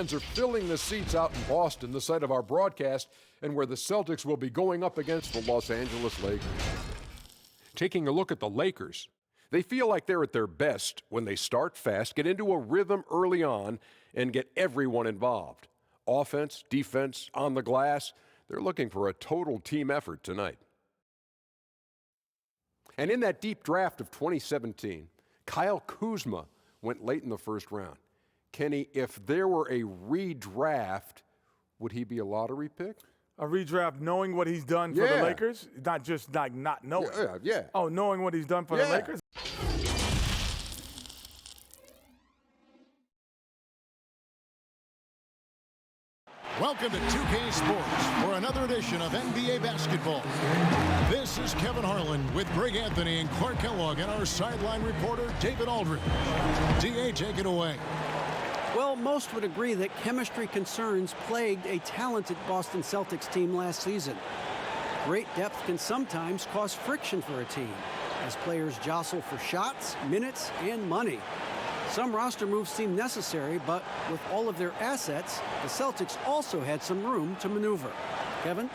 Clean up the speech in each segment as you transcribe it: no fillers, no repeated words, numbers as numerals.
fans are filling the seats out in Boston, the site of our broadcast, and where the Celtics will be going up against the Los Angeles Lakers. Taking a look at the Lakers, they feel like they're at their best when they start fast, get into a rhythm early on, and get everyone involved. Offense, defense, on the glass, they're looking for a total team effort tonight. And in that deep draft of 2017, Kyle Kuzma went late in the first round. Kenny, if there were a redraft, would he be a lottery pick? A redraft knowing what he's done for the Lakers? Not just like not knowing. Yeah. Oh, knowing what he's done for the Lakers? Welcome to 2K Sports for another edition of NBA basketball. This is Kevin Harlan with Greg Anthony and Clark Kellogg and our sideline reporter, David Aldridge. DA, take it away. Well, most would agree that chemistry concerns plagued a talented Boston Celtics team last season. Great depth can sometimes cause friction for a team, as players jostle for shots, minutes, and money. Some roster moves seem necessary, but with all of their assets, the Celtics also had some room to maneuver. Kevin?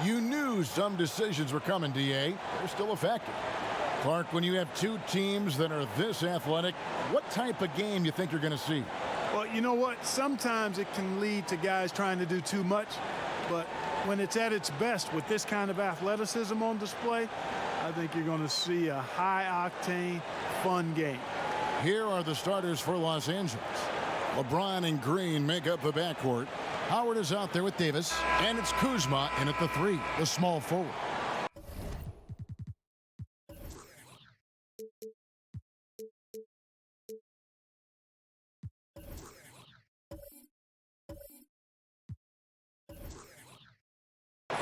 You knew some decisions were coming, DA. They're still effective. Clark, when you have two teams that are this athletic, what type of game you think you're going to see? Well, you know what? Sometimes it can lead to guys trying to do too much, but when it's at its best with this kind of athleticism on display, I think you're going to see a high-octane, fun game. Here are the starters for Los Angeles. LeBron and Green make up the backcourt. Howard is out there with Davis, and it's Kuzma in at the three, the small forward.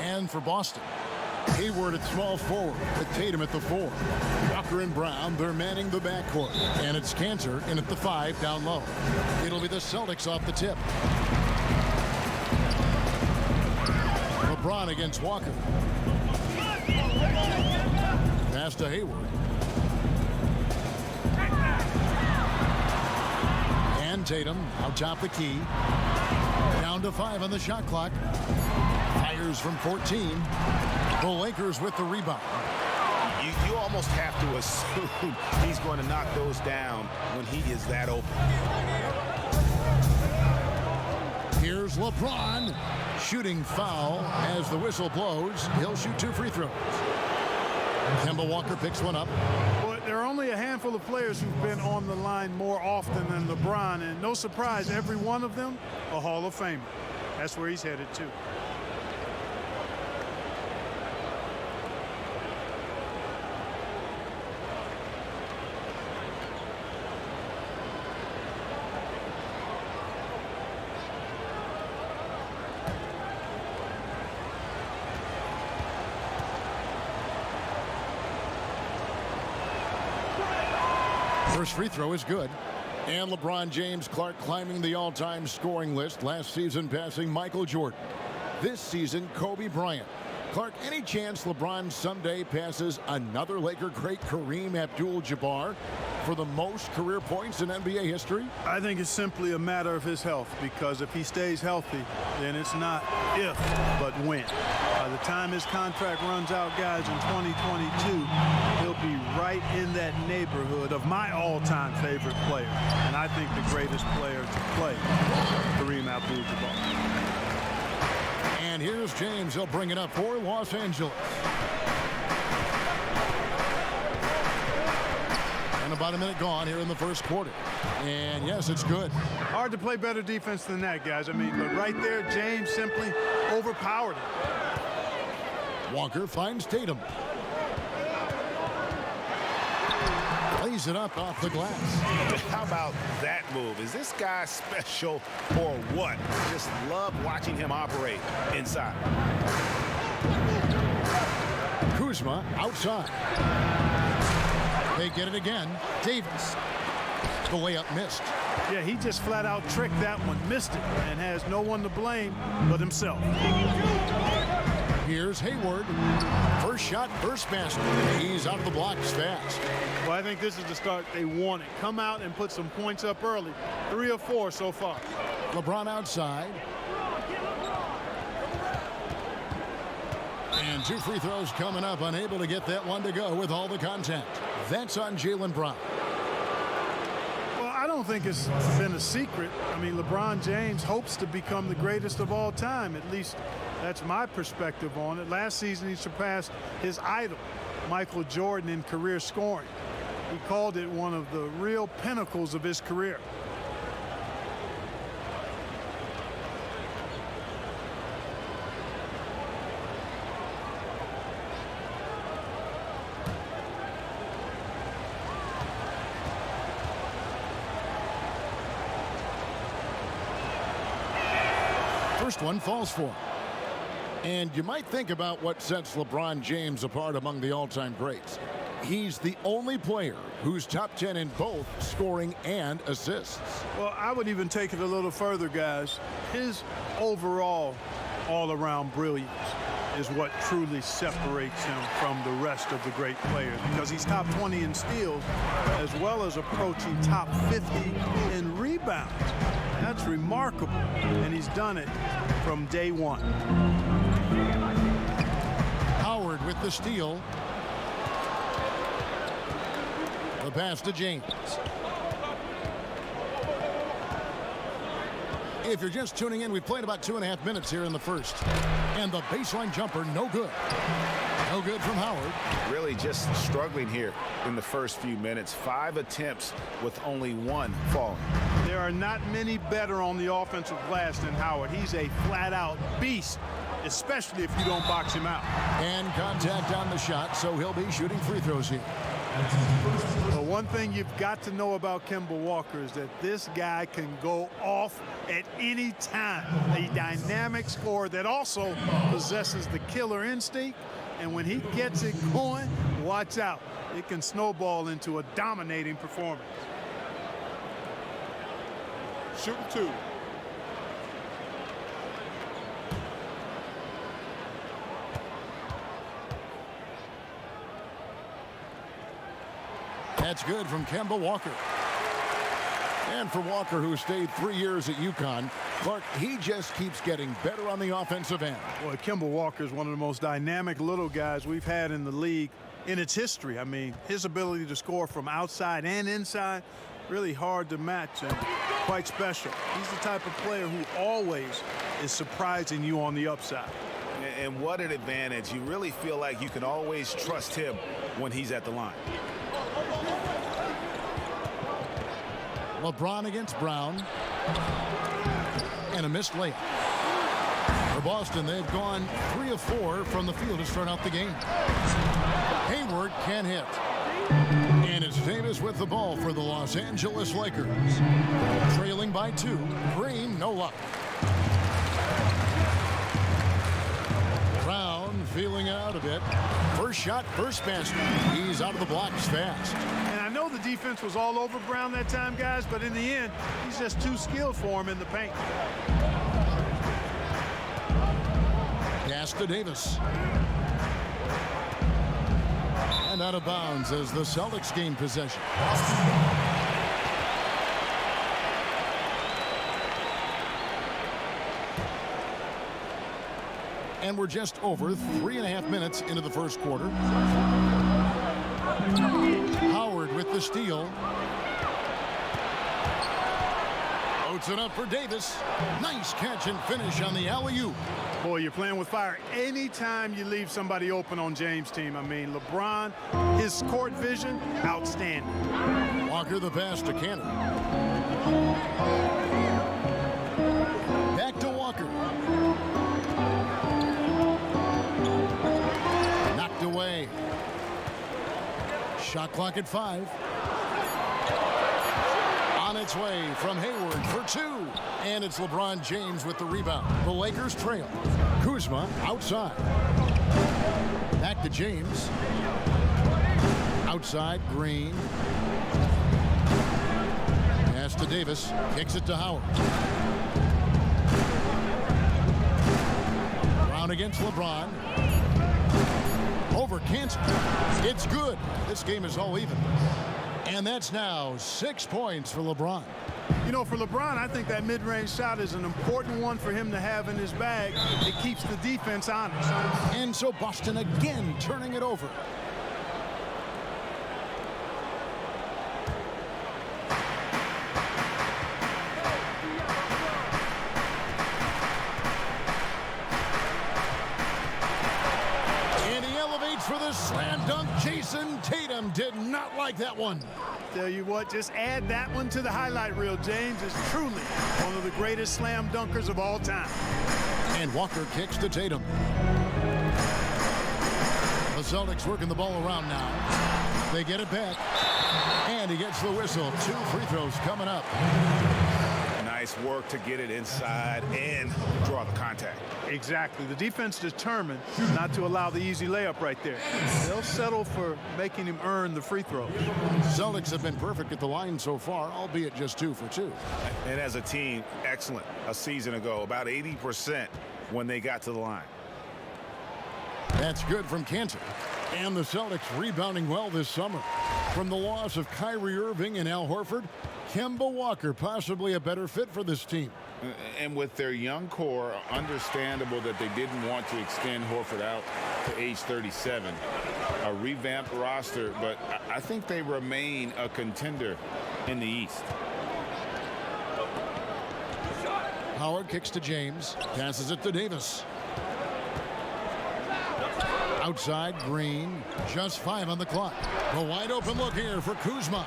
And for Boston, Hayward at small forward, with Tatum at the four. Walker and Brown, they're manning the backcourt. And it's Cantor in at the five down low. It'll be the Celtics off the tip. LeBron against Walker. Pass to Hayward. And Tatum out top the key. Down to 5 on the shot clock. Fires from 14. The Lakers with the rebound. You almost have to assume he's going to knock those down when he is that open. Here's LeBron. Shooting foul as the whistle blows. He'll shoot 2 free throws. Kemba Walker picks one up. Well, there are only a handful of players who've been on the line more often than LeBron, and no surprise, every one of them a Hall of Famer. That's where he's headed to. First free throw is good. And LeBron James, Clark, climbing the all-time scoring list. Last season passing Michael Jordan. This season, Kobe Bryant. Clark, any chance LeBron someday passes another Laker great, Kareem Abdul-Jabbar, for the most career points in NBA history? I think it's simply a matter of his health, because if he stays healthy, then it's not if, but when. By the time his contract runs out, guys, in 2022, he'll be right in that neighborhood of my all-time favorite player, and I think the greatest player to play, Kareem Abdul-Jabbar. And here's James. He'll bring it up for Los Angeles. And about a minute gone here in the first quarter. And yes, it's good. Hard to play better defense than that, guys. I mean, but right there, James simply overpowered it. Walker finds Tatum. Lays it up off the glass. How about that move? Is this guy special or what? Just love watching him operate inside. Kuzma outside. They get it again. Davis. The layup missed. Yeah, he just flat out tricked that one, missed it, and has no one to blame but himself. Here's Hayward. First shot, first basket. He's out of the blocks fast. Well, I think this is the start they wanted. Come out and put some points up early. 3 or 4 so far. LeBron outside. And 2 free throws coming up, unable to get that one to go with all the contact. That's on Jaylen Brown. Well, I don't think it's been a secret. I mean, LeBron James hopes to become the greatest of all time. At least that's my perspective on it. Last season, he surpassed his idol, Michael Jordan, in career scoring. He called it one of the real pinnacles of his career. First one falls for him. And you might think about what sets LeBron James apart among the all-time greats. He's the only player who's top 10 in both scoring and assists. Well, I would even take it a little further, guys. His overall all-around brilliance is what truly separates him from the rest of the great players, because he's top 20 in steals as well as approaching top 50 in rebounds. That's remarkable, and he's done it from day one. Howard with the steal. The pass to James. If you're just tuning in, we've played about 2.5 minutes here in the first. And the baseline jumper, no good. No good from Howard. Really just struggling here in the first few minutes. 5 attempts with only 1 falling. There are not many better on the offensive glass than Howard. He's a flat-out beast, especially if you don't box him out. And contact on the shot, so he'll be shooting free throws here. But one thing you've got to know about Kemba Walker is that this guy can go off at any time. A dynamic scorer that also possesses the killer instinct. And when he gets it going, watch out. It can snowball into a dominating performance. Shooting 2. That's good from Kemba Walker. And for Walker, who stayed 3 years at UConn, Clark, he just keeps getting better on the offensive end. Boy, Kemba Walker is one of the most dynamic little guys we've had in the league in its history. I mean, his ability to score from outside and inside, really hard to match and quite special. He's the type of player who always is surprising you on the upside. And what an advantage. You really feel like you can always trust him when he's at the line. LeBron against Brown. And a missed layup. For Boston, they've gone 3 of 4 from the field to start out the game. Hayward can't hit. And it's Davis with the ball for the Los Angeles Lakers. Trailing by 2. Green, no luck. Brown feeling out a bit. First shot, first basket. He's out of the blocks fast. And I know the defense was all over Brown that time, guys, but in the end, he's just too skilled for him in the paint. Pass to Davis. And out of bounds as the Celtics gain possession. And we're just over 3.5 minutes into the first quarter. Howard with the steal. Loads it up for Davis. Nice catch and finish on the alley-oop. Boy, you're playing with fire anytime you leave somebody open on James' team. I mean, LeBron, his court vision, outstanding. Walker the pass to Cannon. Back to Walker. Knocked away. Shot clock at 5. On its way from Hayward for 2. And it's LeBron James with the rebound. The Lakers trail. Kuzma outside. Back to James. Outside, Green. Pass to Davis. Kicks it to Howard. Brown against LeBron. Over Kansas. It's good. This game is all even. And that's now 6 points for LeBron. You know, for LeBron, I think that mid-range shot is an important one for him to have in his bag. It keeps the defense honest. And so Boston again turning it over. And he elevates for the slam dunk. Jason Tatum did not like that one. Tell you what, just add that one to the highlight reel. James is truly one of the greatest slam dunkers of all time. And Walker kicks to Tatum. The Celtics working the ball around now. They get it back. And he gets the whistle. 2 free throws coming up. Nice work to get it inside and draw the contact. Exactly. The defense determined not to allow the easy layup right there. They'll settle for making him earn the free throws. Celtics have been perfect at the line so far, albeit just 2 for 2. And as a team, excellent a season ago, about 80% when they got to the line. That's good from Cantor. And the Celtics rebounding well this summer. From the loss of Kyrie Irving and Al Horford, Kemba Walker possibly a better fit for this team. And with their young core, understandable that they didn't want to extend Horford out to age 37. A revamped roster, but I think they remain a contender in the East. Howard kicks to James, passes it to Davis. Outside, Green, just 5 on the clock. The wide open look here for Kuzma.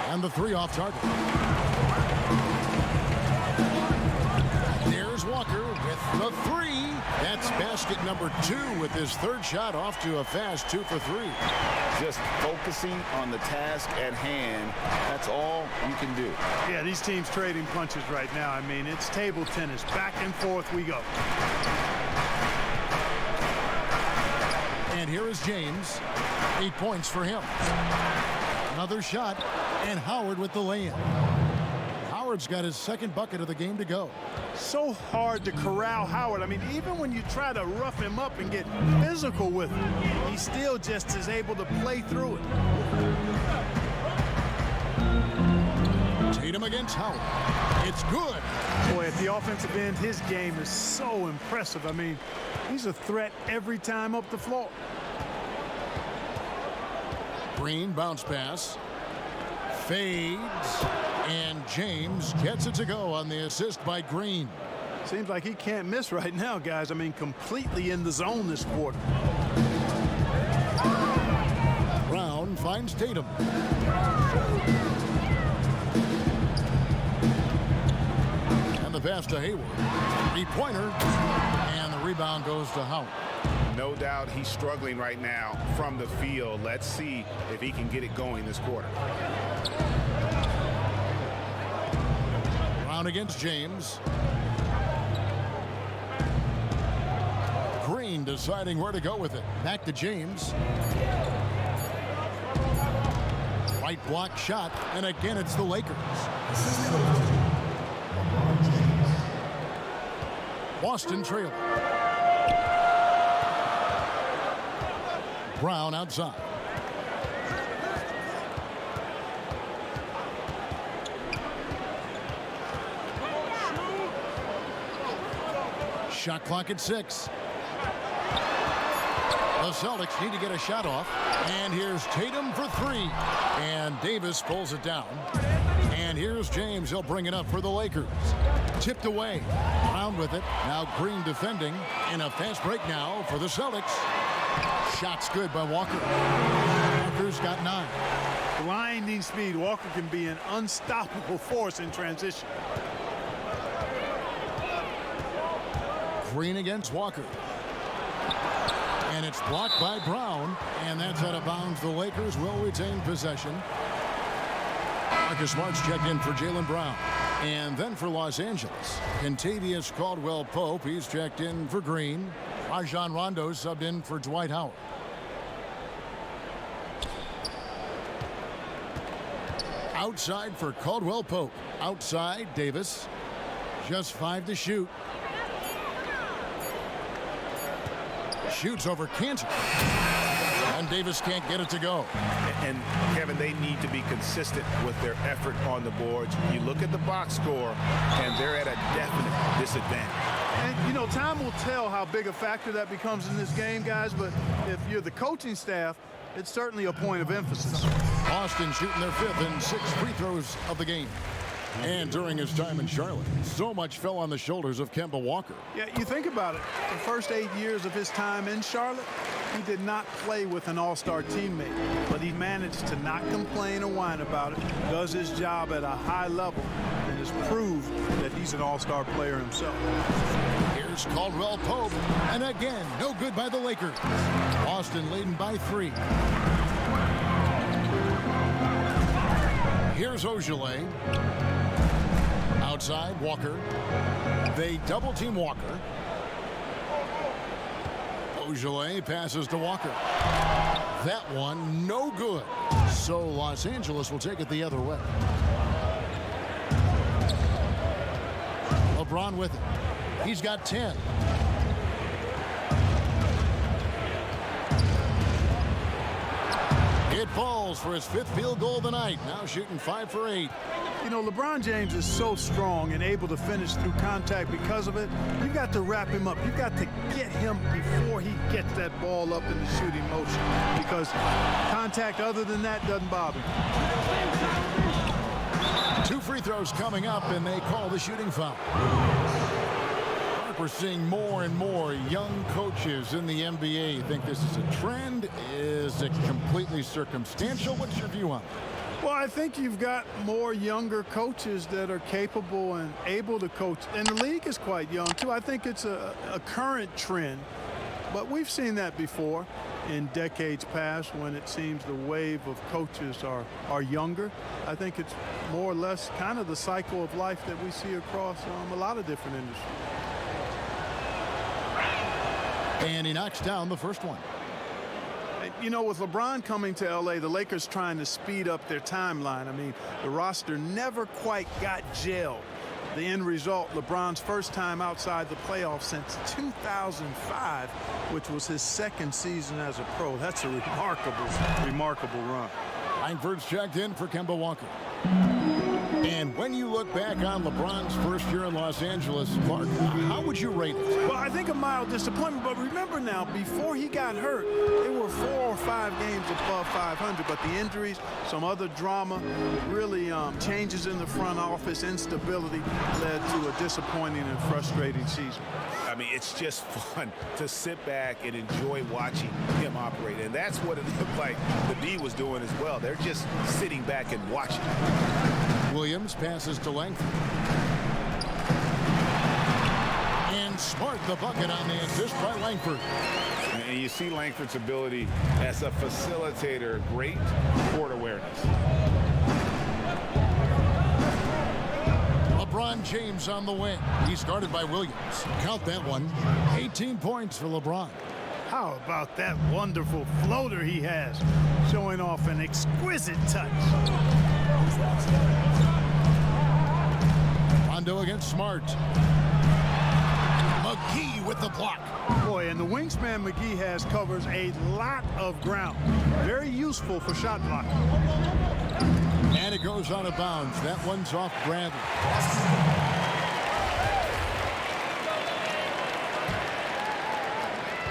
And the 3 off target. There's Walker with the 3. That's basket number 2 with his 3rd shot off to a fast 2 for 3. Just focusing on the task at hand, that's all you can do. Yeah, these teams trading punches right now. I mean, it's table tennis. Back and forth we go. And here is James. 8 points for him. Another shot, and Howard with the lay-in. Howard's got his 2nd bucket of the game to go. So hard to corral Howard. I mean, even when you try to rough him up and get physical with him, he still just is able to play through it. Tatum against Howard. It's good. Boy, at the offensive end, his game is so impressive. I mean, he's a threat every time up the floor. Green bounce pass. Fades. And James gets it to go on the assist by Green. Seems like he can't miss right now, guys. I mean, completely in the zone this quarter. Brown finds Tatum. And the pass to Hayward. 3-pointer. And the rebound goes to Howard. No doubt he's struggling right now from the field. Let's see if he can get it going this quarter. Brown against James. Green deciding where to go with it. Back to James. Right block shot, and again it's the Lakers. Boston trailing. Brown outside. Shot clock at 6. The Celtics need to get a shot off. And here's Tatum for 3. And Davis pulls it down. And here's James. He'll bring it up for the Lakers. Tipped away. Brown with it. Now Green defending. In a fast break now for the Celtics. Shot's good by Walker. Walker's got 9. Blinding speed. Walker can be an unstoppable force in transition. Green against Walker. And it's blocked by Brown. And that's out of bounds. The Lakers will retain possession. Marcus Smart's checked in for Jaylen Brown. And then for Los Angeles, Kentavious Caldwell-Pope. He's checked in for Green. Rajon Rondo subbed in for Dwight Howard. Outside for Caldwell-Pope. Outside, Davis. Just 5 to shoot. Shoots over Cantor. and Davis can't get it to go. And Kevin, they need to be consistent with their effort on the boards. You look at the box score, and they're at a definite disadvantage. And, you know, time will tell how big a factor that becomes in this game, guys, but if you're the coaching staff, it's certainly a point of emphasis. Boston shooting their 5th and 6th free throws of the game. And during his time in Charlotte, so much fell on the shoulders of Kemba Walker. Yeah, you think about it. The first 8 years of his time in Charlotte, he did not play with an all-star teammate, but he managed to not complain or whine about it, does his job at a high level, and has proved that he's an all-star player himself. Here's Caldwell Pope, and again, no good by the Lakers. Boston leading by 3. Here's Ogilvy. Outside, Walker. They double-team Walker. Ogilvy passes to Walker. That one, no good. So Los Angeles will take it the other way. LeBron with it. He's got 10. It falls for his 5th field goal of the night. Now shooting 5 for 8. You know, LeBron James is so strong and able to finish through contact because of it. You've got to wrap him up. You've got to get him before he gets that ball up in the shooting motion, because contact other than that doesn't bother him. 2 free throws coming up, and they call the shooting foul. We're seeing more and more young coaches in the NBA. You think this is a trend? Is it completely circumstantial? What's your view on it? Well, I think you've got more younger coaches that are capable and able to coach. And the league is quite young, too. I think it's a current trend. But we've seen that before in decades past when it seems the wave of coaches are younger. I think it's more or less kind of the cycle of life that we see across a lot of different industries. And he knocks down the first one. You know, with LeBron coming to L.A., the Lakers trying to speed up their timeline. I mean, the roster never quite got gelled. The end result, LeBron's first time outside the playoffs since 2005, which was his 2nd season as a pro. That's a remarkable run. Langford's checked in for Kemba Walker. And when you look back on LeBron's first year in Los Angeles, Clark, how would you rate it? Well, I think a mild disappointment, but remember now, before he got hurt, they were 4 or 5 games above 500, but the injuries, some other drama, really changes in the front office, instability led to a disappointing and frustrating season. I mean, it's just fun to sit back and enjoy watching him operate. And that's what it looked like the D was doing as well. They're just sitting back and watching. Williams passes to Langford. And Smart the bucket on the assist by Langford. And you see Langford's ability as a facilitator, great court awareness. LeBron James on the wing. He's guarded by Williams. Count that one. 18 points for LeBron. How about that wonderful floater he has, showing off an exquisite touch. Rondo against Smart. McGee with the block. Boy, and the wingspan McGee has covers a lot of ground. Very useful for shot blocking. And it goes out of bounds. That one's off Bradley.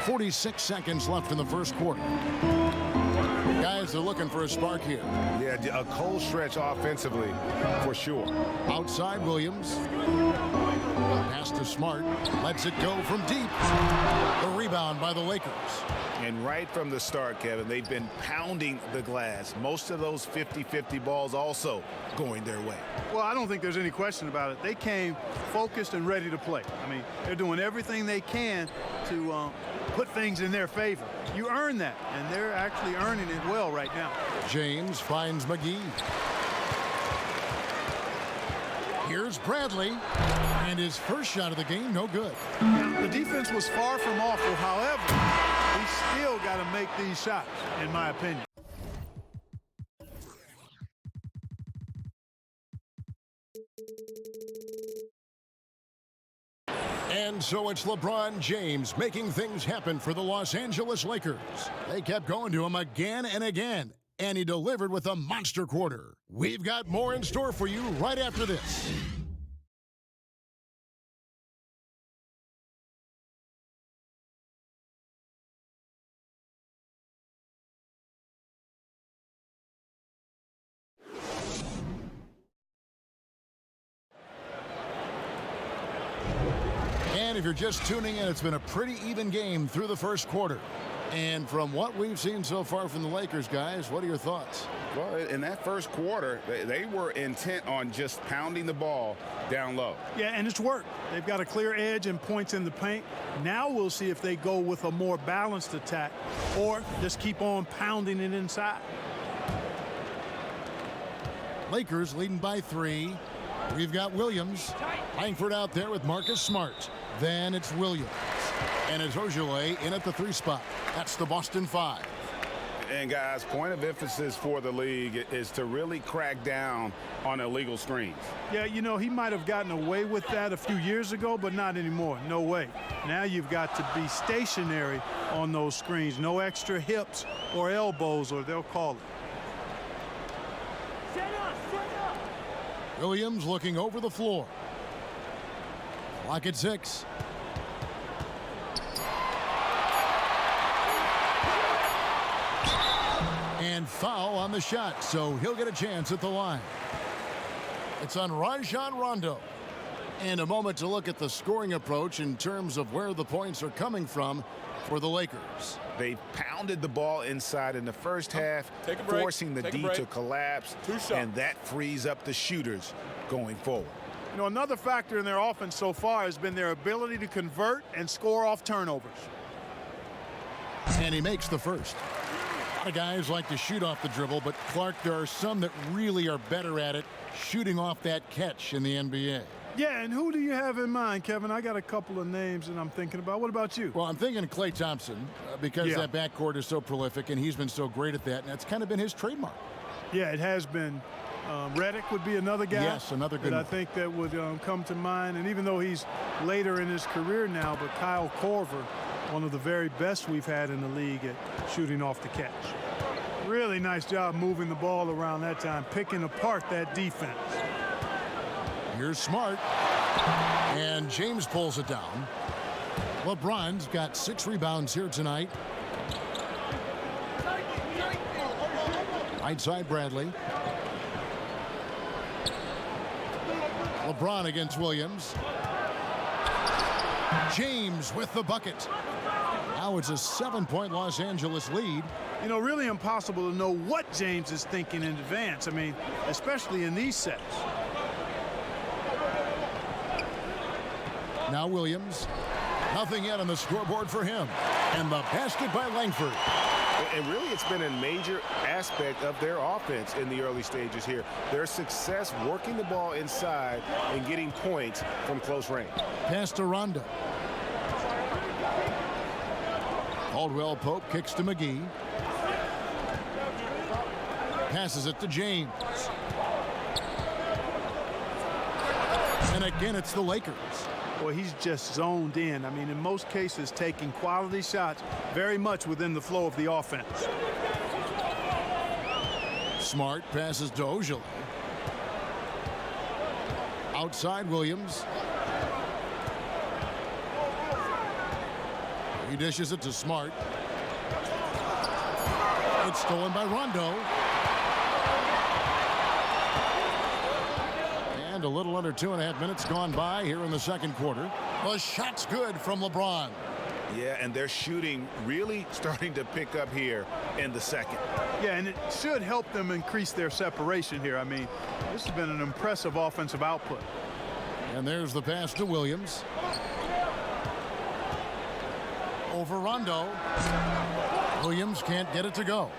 46 seconds left in the first quarter. Guys are looking for a spark here. Yeah, a cold stretch offensively, for sure. Outside, Williams. Pass to Smart. Lets it go from deep. The rebound by the Lakers. And right from the start, Kevin, they've been pounding the glass. Most of those 50-50 balls also going their way. Well, I don't think there's any question about it. They came focused and ready to play. I mean, they're doing everything they can to put things in their favor. You earn that, and they're actually earning it well right now. James finds McGee. Here's Bradley, and his first shot of the game, no good. The defense was far from awful. However, we still got to make these shots, in my opinion. And so it's LeBron James making things happen for the Los Angeles Lakers. They kept going to him again and again, and he delivered with a monster quarter. We've got more in store for you right after this. And if you're just tuning in, it's been a pretty even game through the first quarter. And from what we've seen so far from the Lakers, guys, what are your thoughts? Well, in that first quarter, they were intent on just pounding the ball down low. Yeah, and it's worked. They've got a clear edge and points in the paint. Now we'll see if they go with a more balanced attack or just keep on pounding it inside. Lakers leading by 3. We've got Williams. Langford out there with Marcus Smart. Then it's Williams. And it's Ojale in at the 3 spot. That's the Boston 5. And guys, point of emphasis for the league is to really crack down on illegal screens. Yeah, you know, he might have gotten away with that a few years ago, but not anymore. No way. Now you've got to be stationary on those screens. No extra hips or elbows, or they'll call it. Williams looking over the floor. Clock at 6. And foul on the shot, so he'll get a chance at the line. It's on Rajon Rondo. And a moment to look at the scoring approach in terms of where the points are coming from for the Lakers. They pounded the ball inside in the first half, forcing the D to collapse, and that frees up the shooters going forward. You know, another factor in their offense so far has been their ability to convert and score off turnovers. And he makes the first. A lot of guys like to shoot off the dribble, but Clark, there are some that really are better at it, shooting off that catch in the NBA. Yeah, and who do you have in mind, Kevin? I got a couple of names that I'm thinking about. What about you? Well, I'm thinking Klay Thompson because that backcourt is so prolific, and he's been so great at that, and that's kind of been his trademark. Yeah, it has been. Redick would be another guy. Yes, another good one. I think that would come to mind. And even though he's later in his career now, but Kyle Korver, one of the very best we've had in the league at shooting off the catch. Really nice job moving the ball around that time, picking apart that defense. Here's Smart. And James pulls it down. LeBron's got 6 rebounds here tonight. Right side, Bradley. LeBron against Williams. James with the bucket. Now it's a 7-point Los Angeles lead. You know, really impossible to know what James is thinking in advance. I mean, especially in these sets. Now Williams. Nothing yet on the scoreboard for him. And the basket by Langford. And really, it's been a major aspect of their offense in the early stages here. Their success working the ball inside and getting points from close range. Pass to Rondo. Caldwell Pope kicks to McGee. Passes it to James. And again, it's the Lakers. Well, he's just zoned in. I mean, in most cases, taking quality shots very much within the flow of the offense. Smart passes to Ojale. Outside Williams. He dishes it to Smart. It's stolen by Rondo. And a little under 2.5 minutes gone by here in the second quarter. The shot's good from LeBron. Yeah, and their shooting really starting to pick up here in the second. Yeah, and it should help them increase their separation here. I mean, this has been an impressive offensive output. And there's the pass to Williams. Over Rondo. Williams can't get it to go.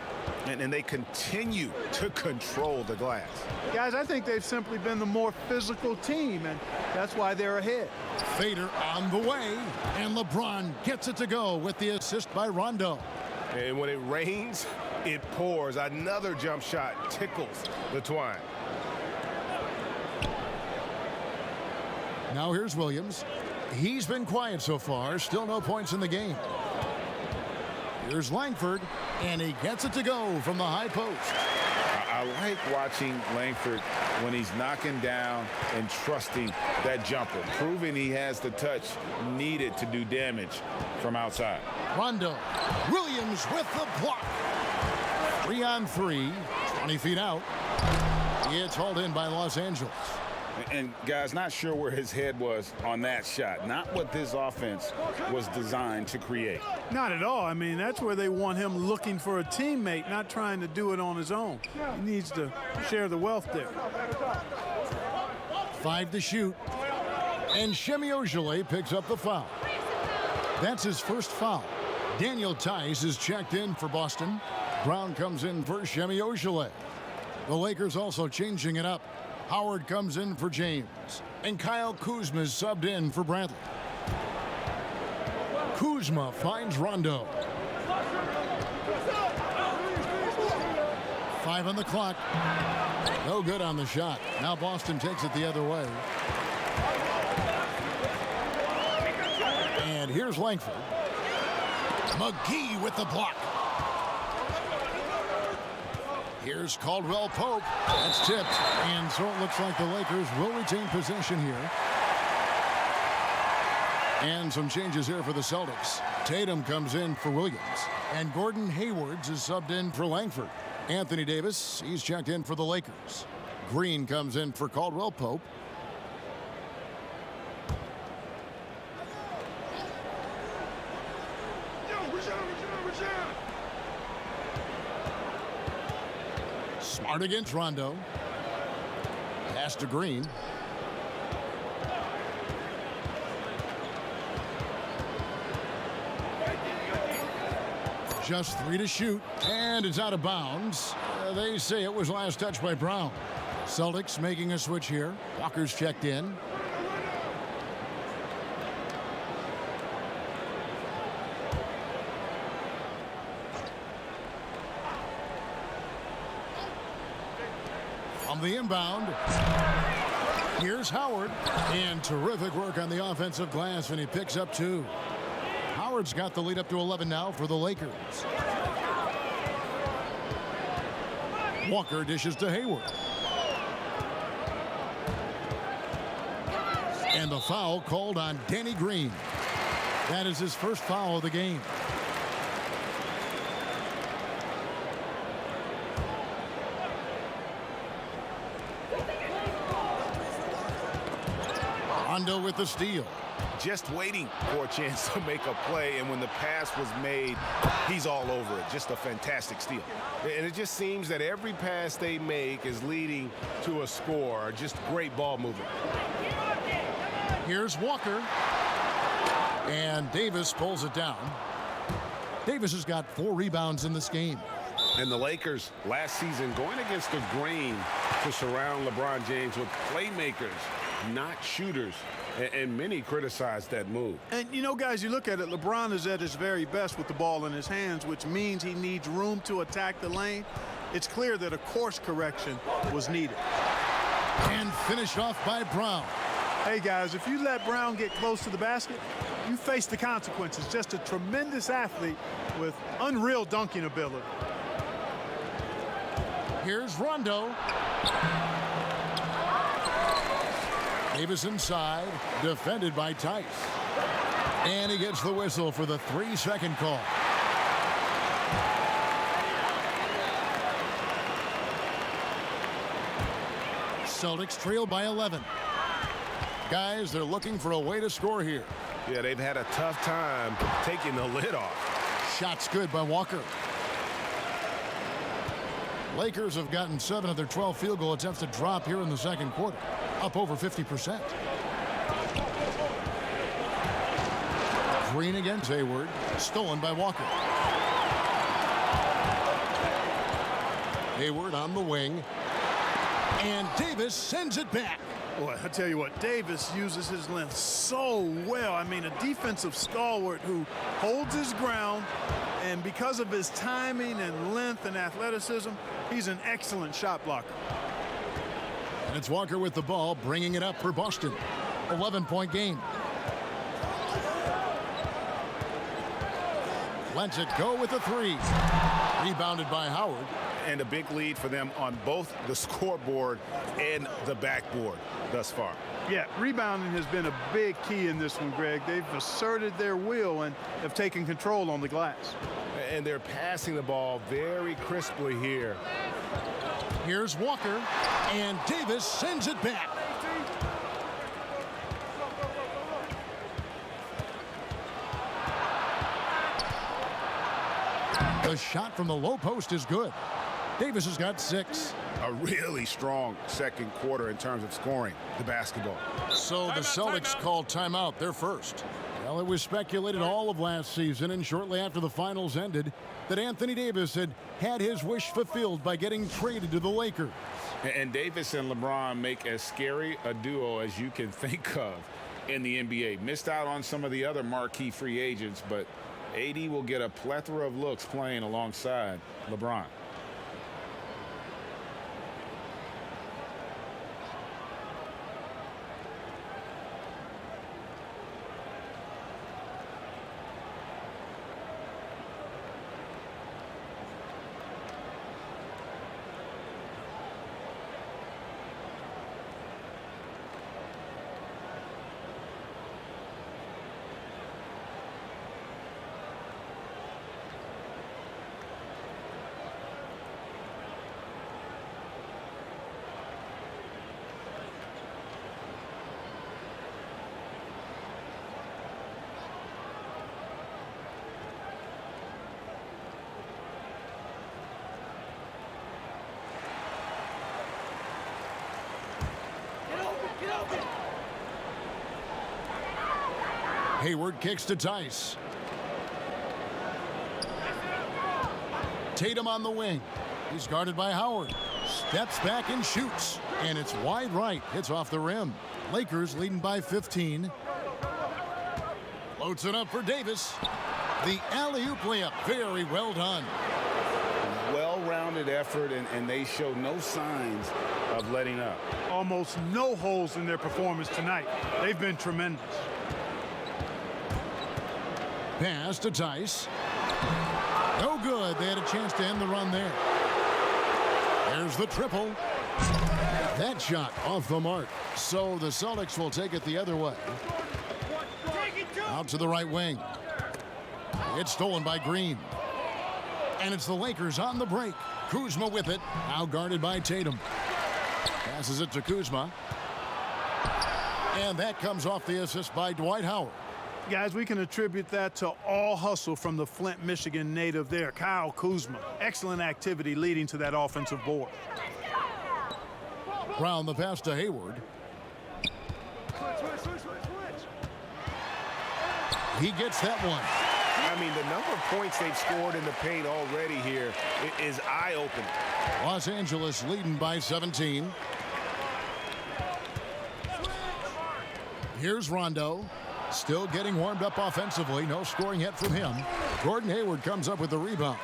And they continue to control the glass. Guys, I think they've simply been the more physical team, and that's why they're ahead. Fader on the way, and LeBron gets it to go with the assist by Rondo. And when it rains, it pours. Another jump shot tickles the twine. Now here's Williams. He's been quiet so far. Still no points in the game. Here's Langford, and he gets it to go from the high post. I like watching Langford when he's knocking down and trusting that jumper, proving he has the touch needed to do damage from outside. Rondo. Williams with the block. 3 on 3, 20 feet out. It's hauled in by Los Angeles. And guys, not sure where his head was on that shot. Not what this offense was designed to create. Not at all. I mean, that's where they want him looking for a teammate, not trying to do it on his own. He needs to share the wealth there. 5 to shoot. And Semi Ojeleye picks up the foul. That's his first foul. Daniel Tice is checked in for Boston. Brown comes in for Semi Ojeleye. The Lakers also changing it up. Howard comes in for James. And Kyle Kuzma is subbed in for Bradley. Kuzma finds Rondo. 5 on the clock. No good on the shot. Now Boston takes it the other way. And here's Langford. McGee with the block. Here's Caldwell Pope. That's tipped. And so it looks like the Lakers will retain possession here. And some changes here for the Celtics. Tatum comes in for Williams. And Gordon Hayward is subbed in for Langford. Anthony Davis, he's checked in for the Lakers. Green comes in for Caldwell Pope. Smart against Rondo. Pass to Green. Just 3 to shoot, and it's out of bounds. They say it was last touched by Brown. Celtics making a switch here. Walker's checked in. On the inbound, here's Howard. And terrific work on the offensive glass, and he picks up 2. Howard's got the lead up to 11 now for the Lakers. Walker dishes to Hayward. And the foul called on Danny Green. That is his first foul of the game. Rondo with the steal. Just waiting for a chance to make a play, and when the pass was made, he's all over it. Just a fantastic steal. And it just seems that every pass they make is leading to a score. Just great ball movement. Here's Walker. And Davis pulls it down. Davis has got 4 rebounds in this game. And the Lakers last season going against the grain to surround LeBron James with playmakers, not shooters. And many criticized that move. And, you know, guys, you look at it, LeBron is at his very best with the ball in his hands, which means he needs room to attack the lane. It's clear that a course correction was needed. And finished off by Brown. Hey, guys, if you let Brown get close to the basket, you face the consequences. Just a tremendous athlete with unreal dunking ability. Here's Rondo. Davis inside, defended by Tice. And he gets the whistle for the 3-second call. Celtics trail by 11. Guys, they're looking for a way to score here. Yeah, they've had a tough time taking the lid off. Shot's good by Walker. Lakers have gotten 7 of their 12 field goal attempts to drop here in the second quarter, up over 50%. Green against Hayward, stolen by Walker. Hayward on the wing, and Davis sends it back. Boy, I tell you what, Davis uses his length so well. I mean, a defensive stalwart who holds his ground, and because of his timing and length and athleticism, he's an excellent shot blocker. And it's Walker with the ball, bringing it up for Boston. 11-point game. Lets it go with a three. Rebounded by Howard. And a big lead for them on both the scoreboard and the backboard thus far. Yeah, rebounding has been a big key in this one, Greg. They've asserted their will and have taken control on the glass. And they're passing the ball very crisply here. Here's Walker, and Davis sends it back. The shot from the low post is good. Davis has got 6. A really strong second quarter in terms of scoring the basketball. So the Celtics called timeout, their first. Well, it was speculated all of last season and shortly after the finals ended that Anthony Davis had his wish fulfilled by getting traded to the Lakers. And Davis and LeBron make as scary a duo as you can think of in the NBA. Missed out on some of the other marquee free agents, but AD will get a plethora of looks playing alongside LeBron. Hayward kicks to Tice. Tatum on the wing. He's guarded by Howard. Steps back and shoots. And it's wide right. Hits off the rim. Lakers leading by 15. Floats it up for Davis. The alley-oop layup. Very well done. Well-rounded effort, and they show no signs of letting up. Almost no holes in their performance tonight. They've been tremendous. Pass to Tice. No good. They had a chance to end the run there. There's the triple. That shot off the mark. So the Celtics will take it the other way. Out to the right wing. It's stolen by Green. And it's the Lakers on the break. Kuzma with it. Now guarded by Tatum. Passes it to Kuzma. And that comes off the assist by Dwight Howard. Guys, we can attribute that to all hustle from the Flint, Michigan native there, Kyle Kuzma. Excellent activity leading to that offensive board. Brown the pass to Hayward. He gets that one. I mean, the number of points they've scored in the paint already here is eye-opening. Los Angeles leading by 17. Here's Rondo. Still getting warmed up offensively. No scoring yet from him. Gordon Hayward comes up with the rebound.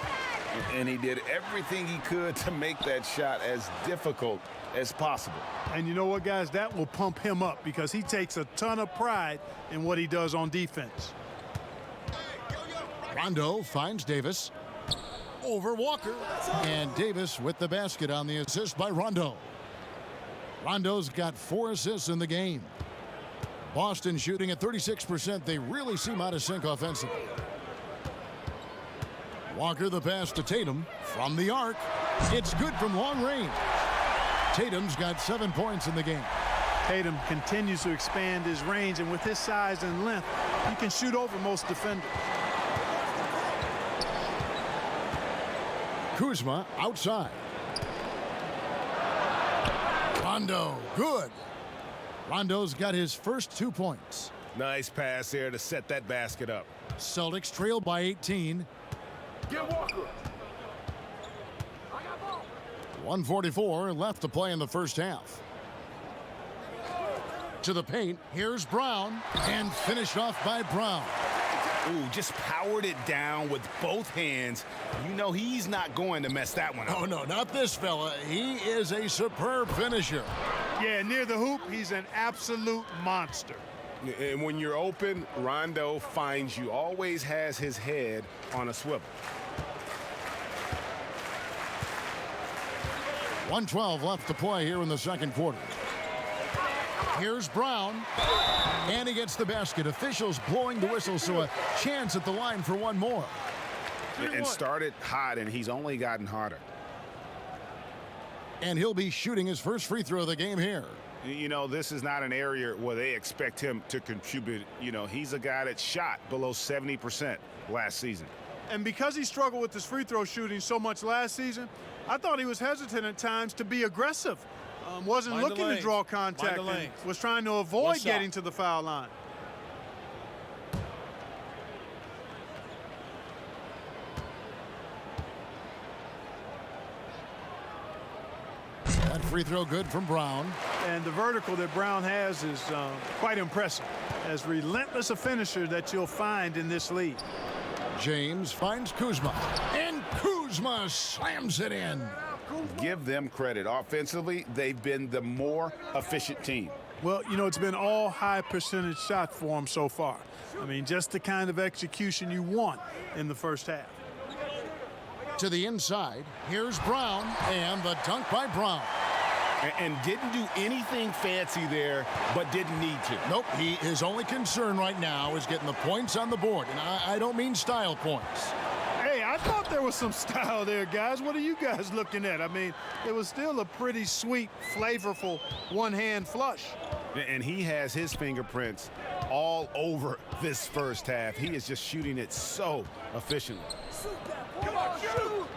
And he did everything he could to make that shot as difficult as possible. And you know what, guys? That will pump him up because he takes a ton of pride in what he does on defense. Rondo finds Davis. Over Walker. And Davis with the basket on the assist by Rondo. Rondo's got 4 assists in the game. Boston shooting at 36%. They really seem out of sync offensively. Walker the pass to Tatum from the arc. It's good from long range. Tatum's got 7 points in the game. Tatum continues to expand his range, and with his size and length, he can shoot over most defenders. Kuzma outside. Rondo, good. Rondo's got his first 2 points. Nice pass there to set that basket up. Celtics trail by 18. Get Walker. 1:44 left to play in the first half. To the paint, here's Brown, and finished off by Brown. Ooh, just powered it down with both hands. You know he's not going to mess that one up. Oh, no, not this fella. He is a superb finisher. Yeah, near the hoop, he's an absolute monster. And when you're open, Rondo finds you, always has his head on a swivel. 1:12 left to play here in the second quarter. Here's Brown, and he gets the basket. Officials blowing the whistle, so a chance at the line for one more. And started hot, and he's only gotten hotter. And he'll be shooting his first free throw of the game here. You know, this is not an area where they expect him to contribute. You know, he's a guy that shot below 70% last season. And because he struggled with his free throw shooting so much last season, I thought he was hesitant at times to be aggressive. Wasn't looking to draw contact and was trying to avoid getting to the foul line. That free throw good from Brown. And the vertical that Brown has is quite impressive. As relentless a finisher that you'll find in this league. James finds Kuzma, and Kuzma slams it in. Give them credit. Offensively, they've been the more efficient team. Well, you know, it's been all high percentage shots for them so far. I mean, just the kind of execution you want in the first half. To the inside, here's Brown, and the dunk by Brown. And didn't do anything fancy there, but didn't need to. Nope, his only concern right now is getting the points on the board, and I don't mean style points. Hey, I thought there was some style there, guys. What are you guys looking at? I mean, it was still a pretty sweet, flavorful one-hand flush. And he has his fingerprints all over this first half. He is just shooting it so efficiently. Come on, shoot!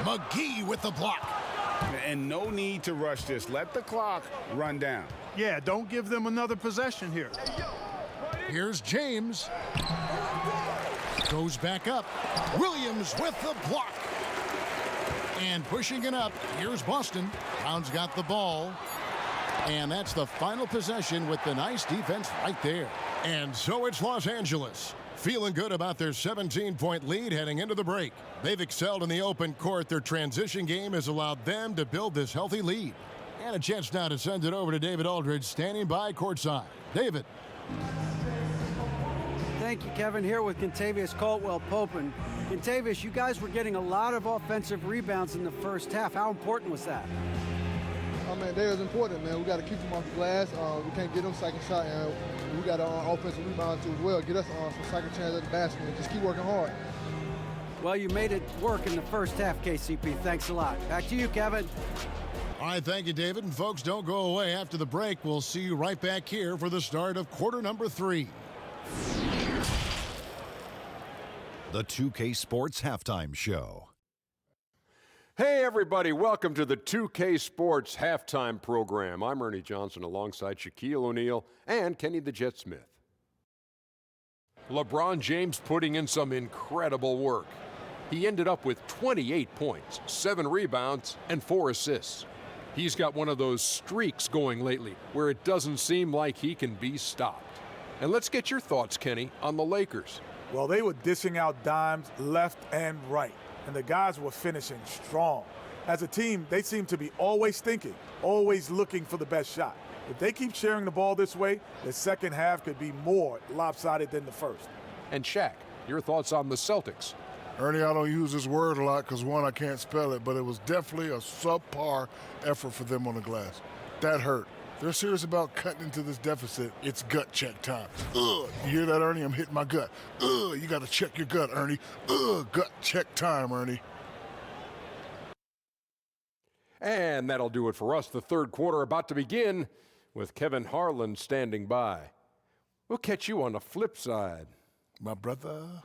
McGee with the block. And no need to rush this. Let the clock run down. Yeah, don't give them another possession here. Here's James. Goes back up. Williams with the block. And pushing it up, here's Boston. Brown's got the ball. And that's the final possession with the nice defense right there. And so it's Los Angeles, feeling good about their 17-point lead heading into the break. They've excelled in the open court. Their transition game has allowed them to build this healthy lead. And a chance now to send it over to David Aldridge, standing by courtside. David. Thank you, Kevin. Here with Kentavious Caldwell-Pope. And Kentavious, you guys were getting a lot of offensive rebounds in the first half. How important was that? I mean, that is important, man. We got to keep them off the glass. We can't get them second shot, and we got offensive rebound too as well. Get us some second chance at the basket and just keep working hard. Well, you made it work in the first half, KCP. Thanks a lot. Back to you, Kevin. All right, thank you, David. And folks, don't go away. After the break, we'll see you right back here for the start of quarter number 3. The 2K Sports Halftime Show. Hey, everybody. Welcome to the 2K Sports Halftime Program. I'm Ernie Johnson alongside Shaquille O'Neal and Kenny the Jet Smith. LeBron James putting in some incredible work. He ended up with 28 points, 7 rebounds, and 4 assists. He's got one of those streaks going lately where it doesn't seem like he can be stopped. And let's get your thoughts, Kenny, on the Lakers. Well, they were dishing out dimes left and right, and the guys were finishing strong. As a team, they seem to be always thinking, always looking for the best shot. If they keep sharing the ball this way, the second half could be more lopsided than the first. And Shaq, your thoughts on the Celtics? Ernie, I don't use this word a lot because, one, I can't spell it, but it was definitely a subpar effort for them on the glass. That hurt. They're serious about cutting into this deficit. It's gut check time. Ugh, you hear that, Ernie? I'm hitting my gut. Ugh, you got to check your gut, Ernie. Ugh, gut check time, Ernie. And that'll do it for us. The third quarter about to begin with Kevin Harlan standing by. We'll catch you on the flip side. My brother.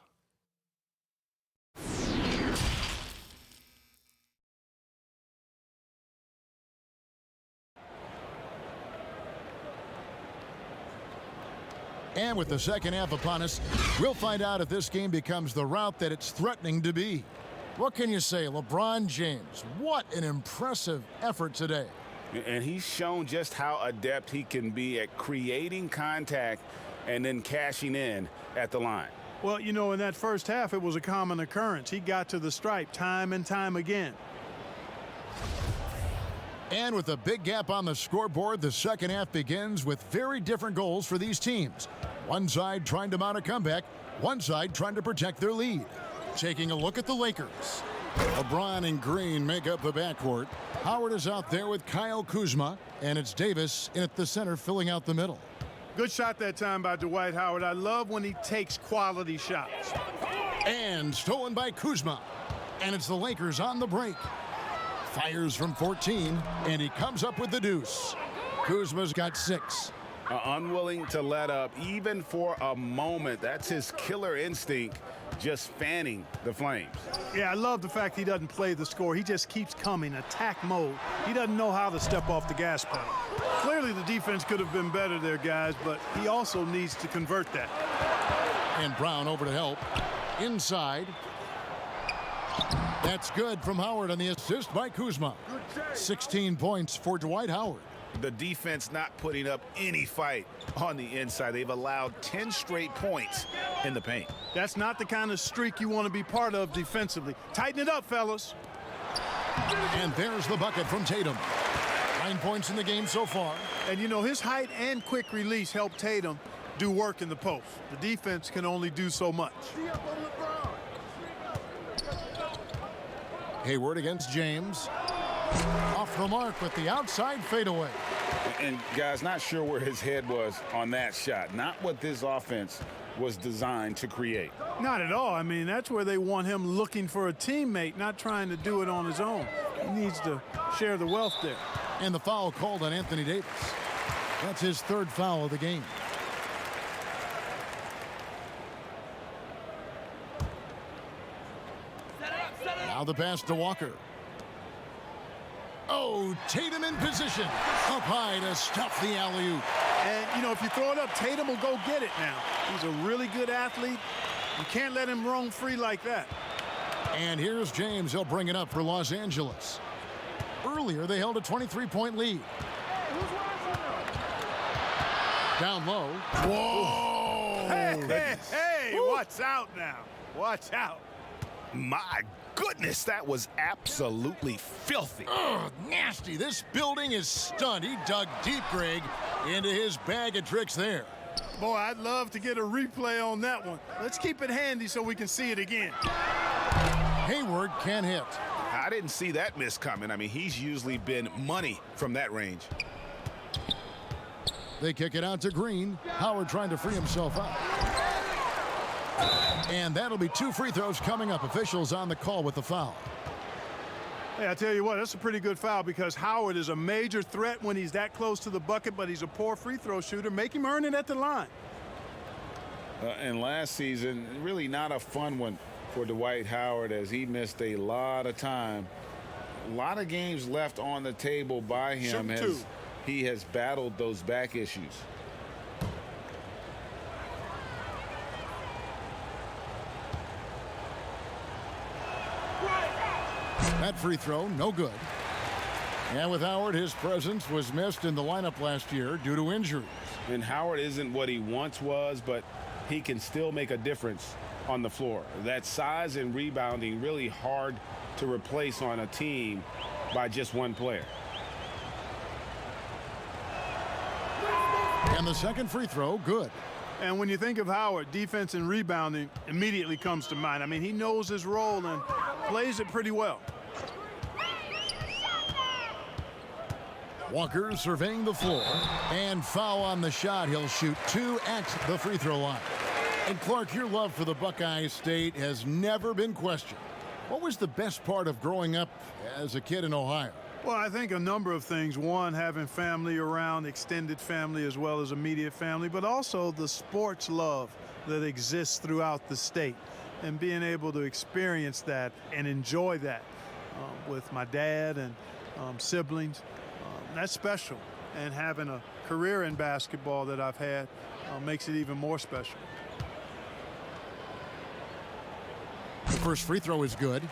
And with the second half upon us, we'll find out if this game becomes the route that it's threatening to be. What can you say, LeBron James? What an impressive effort today. And he's shown just how adept he can be at creating contact and then cashing in at the line. Well, you know, in that first half, it was a common occurrence. He got to the stripe time and time again. And with a big gap on the scoreboard, the second half begins with very different goals for these teams. One side trying to mount a comeback, one side trying to protect their lead. Taking a look at the Lakers. LeBron and Green make up the backcourt. Howard is out there with Kyle Kuzma, and it's Davis in at the center filling out the middle. Good shot that time by Dwight Howard. I love when he takes quality shots. And stolen by Kuzma. And it's the Lakers on the break. Fires from 14, and he comes up with the deuce. Kuzma's got 6. Unwilling to let up even for a moment. That's his killer instinct, just fanning the flames. Yeah, I love the fact he doesn't play the score. He just keeps coming, attack mode. He doesn't know how to step off the gas pedal. Clearly the defense could have been better there, guys, but he also needs to convert that. And Brown over to help. Inside. That's good from Howard on the assist by Kuzma. 16 points for Dwight Howard. The defense not putting up any fight on the inside. They've allowed 10 straight points in the paint. That's not the kind of streak you want to be part of defensively. Tighten it up, fellas. And there's the bucket from Tatum. 9 points in the game so far. And you know, his height and quick release help Tatum do work in the post. The defense can only do so much. Hayward against James. Off the mark with the outside fadeaway. And guys, not sure where his head was on that shot. Not what this offense was designed to create. Not at all. I mean, that's where they want him looking for a teammate, not trying to do it on his own. He needs to share the wealth there. And the foul called on Anthony Davis. That's his 3rd foul of the game. Now the pass to Walker. Oh, Tatum in position. Up high to stuff the alley-oop. And, you know, if you throw it up, Tatum will go get it now. He's a really good athlete. You can't let him roam free like that. And here's James. He'll bring it up for Los Angeles. Earlier, they held a 23-point lead. Down low. Whoa! Hey, watch out now. Watch out. My goodness, that was absolutely filthy. Ugh, nasty. This building is stunned. He dug deep, Greg, into his bag of tricks there. Boy, I'd love to get a replay on that one. Let's keep it handy so we can see it again. Hayward can hit. I didn't see that miss coming. I mean, he's usually been money from that range. They kick it out to Green. Howard trying to free himself up. And that'll be 2 free throws coming up. Officials on the call with the foul. Hey, I tell you what, that's a pretty good foul because Howard is a major threat when he's that close to the bucket, but he's a poor free throw shooter. Make him earn it at the line. And last season, really not a fun one for Dwight Howard as he missed a lot of time. A lot of games left on the table by him as he has battled those back issues. That free throw, no good. And with Howard, his presence was missed in the lineup last year due to injuries. And Howard isn't what he once was, but he can still make a difference on the floor. That size and rebounding really hard to replace on a team by just one player. And the second free throw, good. And when you think of Howard, defense and rebounding immediately comes to mind. I mean, he knows his role and plays it pretty well. Walker surveying the floor. And foul on the shot. He'll shoot 2 at the free throw line. And Clark, your love for the Buckeye State has never been questioned. What was the best part of growing up as a kid in Ohio? Well, I think a number of things. One, having family around, extended family as well as immediate family, but also the sports love that exists throughout the state and being able to experience that and enjoy that with my dad and siblings. That's special. And having a career in basketball that I've had makes it even more special. The first free throw is good.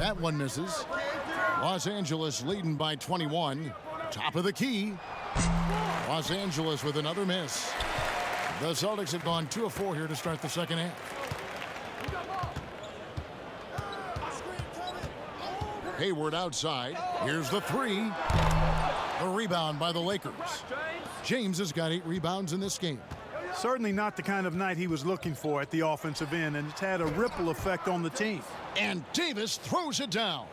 That one misses. Los Angeles leading by 21. Top of the key. Los Angeles with another miss. The Celtics have gone 2 of 4 here to start the second half. Hayward outside. Here's the three. The rebound by the Lakers. James has got 8 rebounds in this game. Certainly not the kind of night he was looking for at the offensive end, and it's had a ripple effect on the team. And Davis throws it down.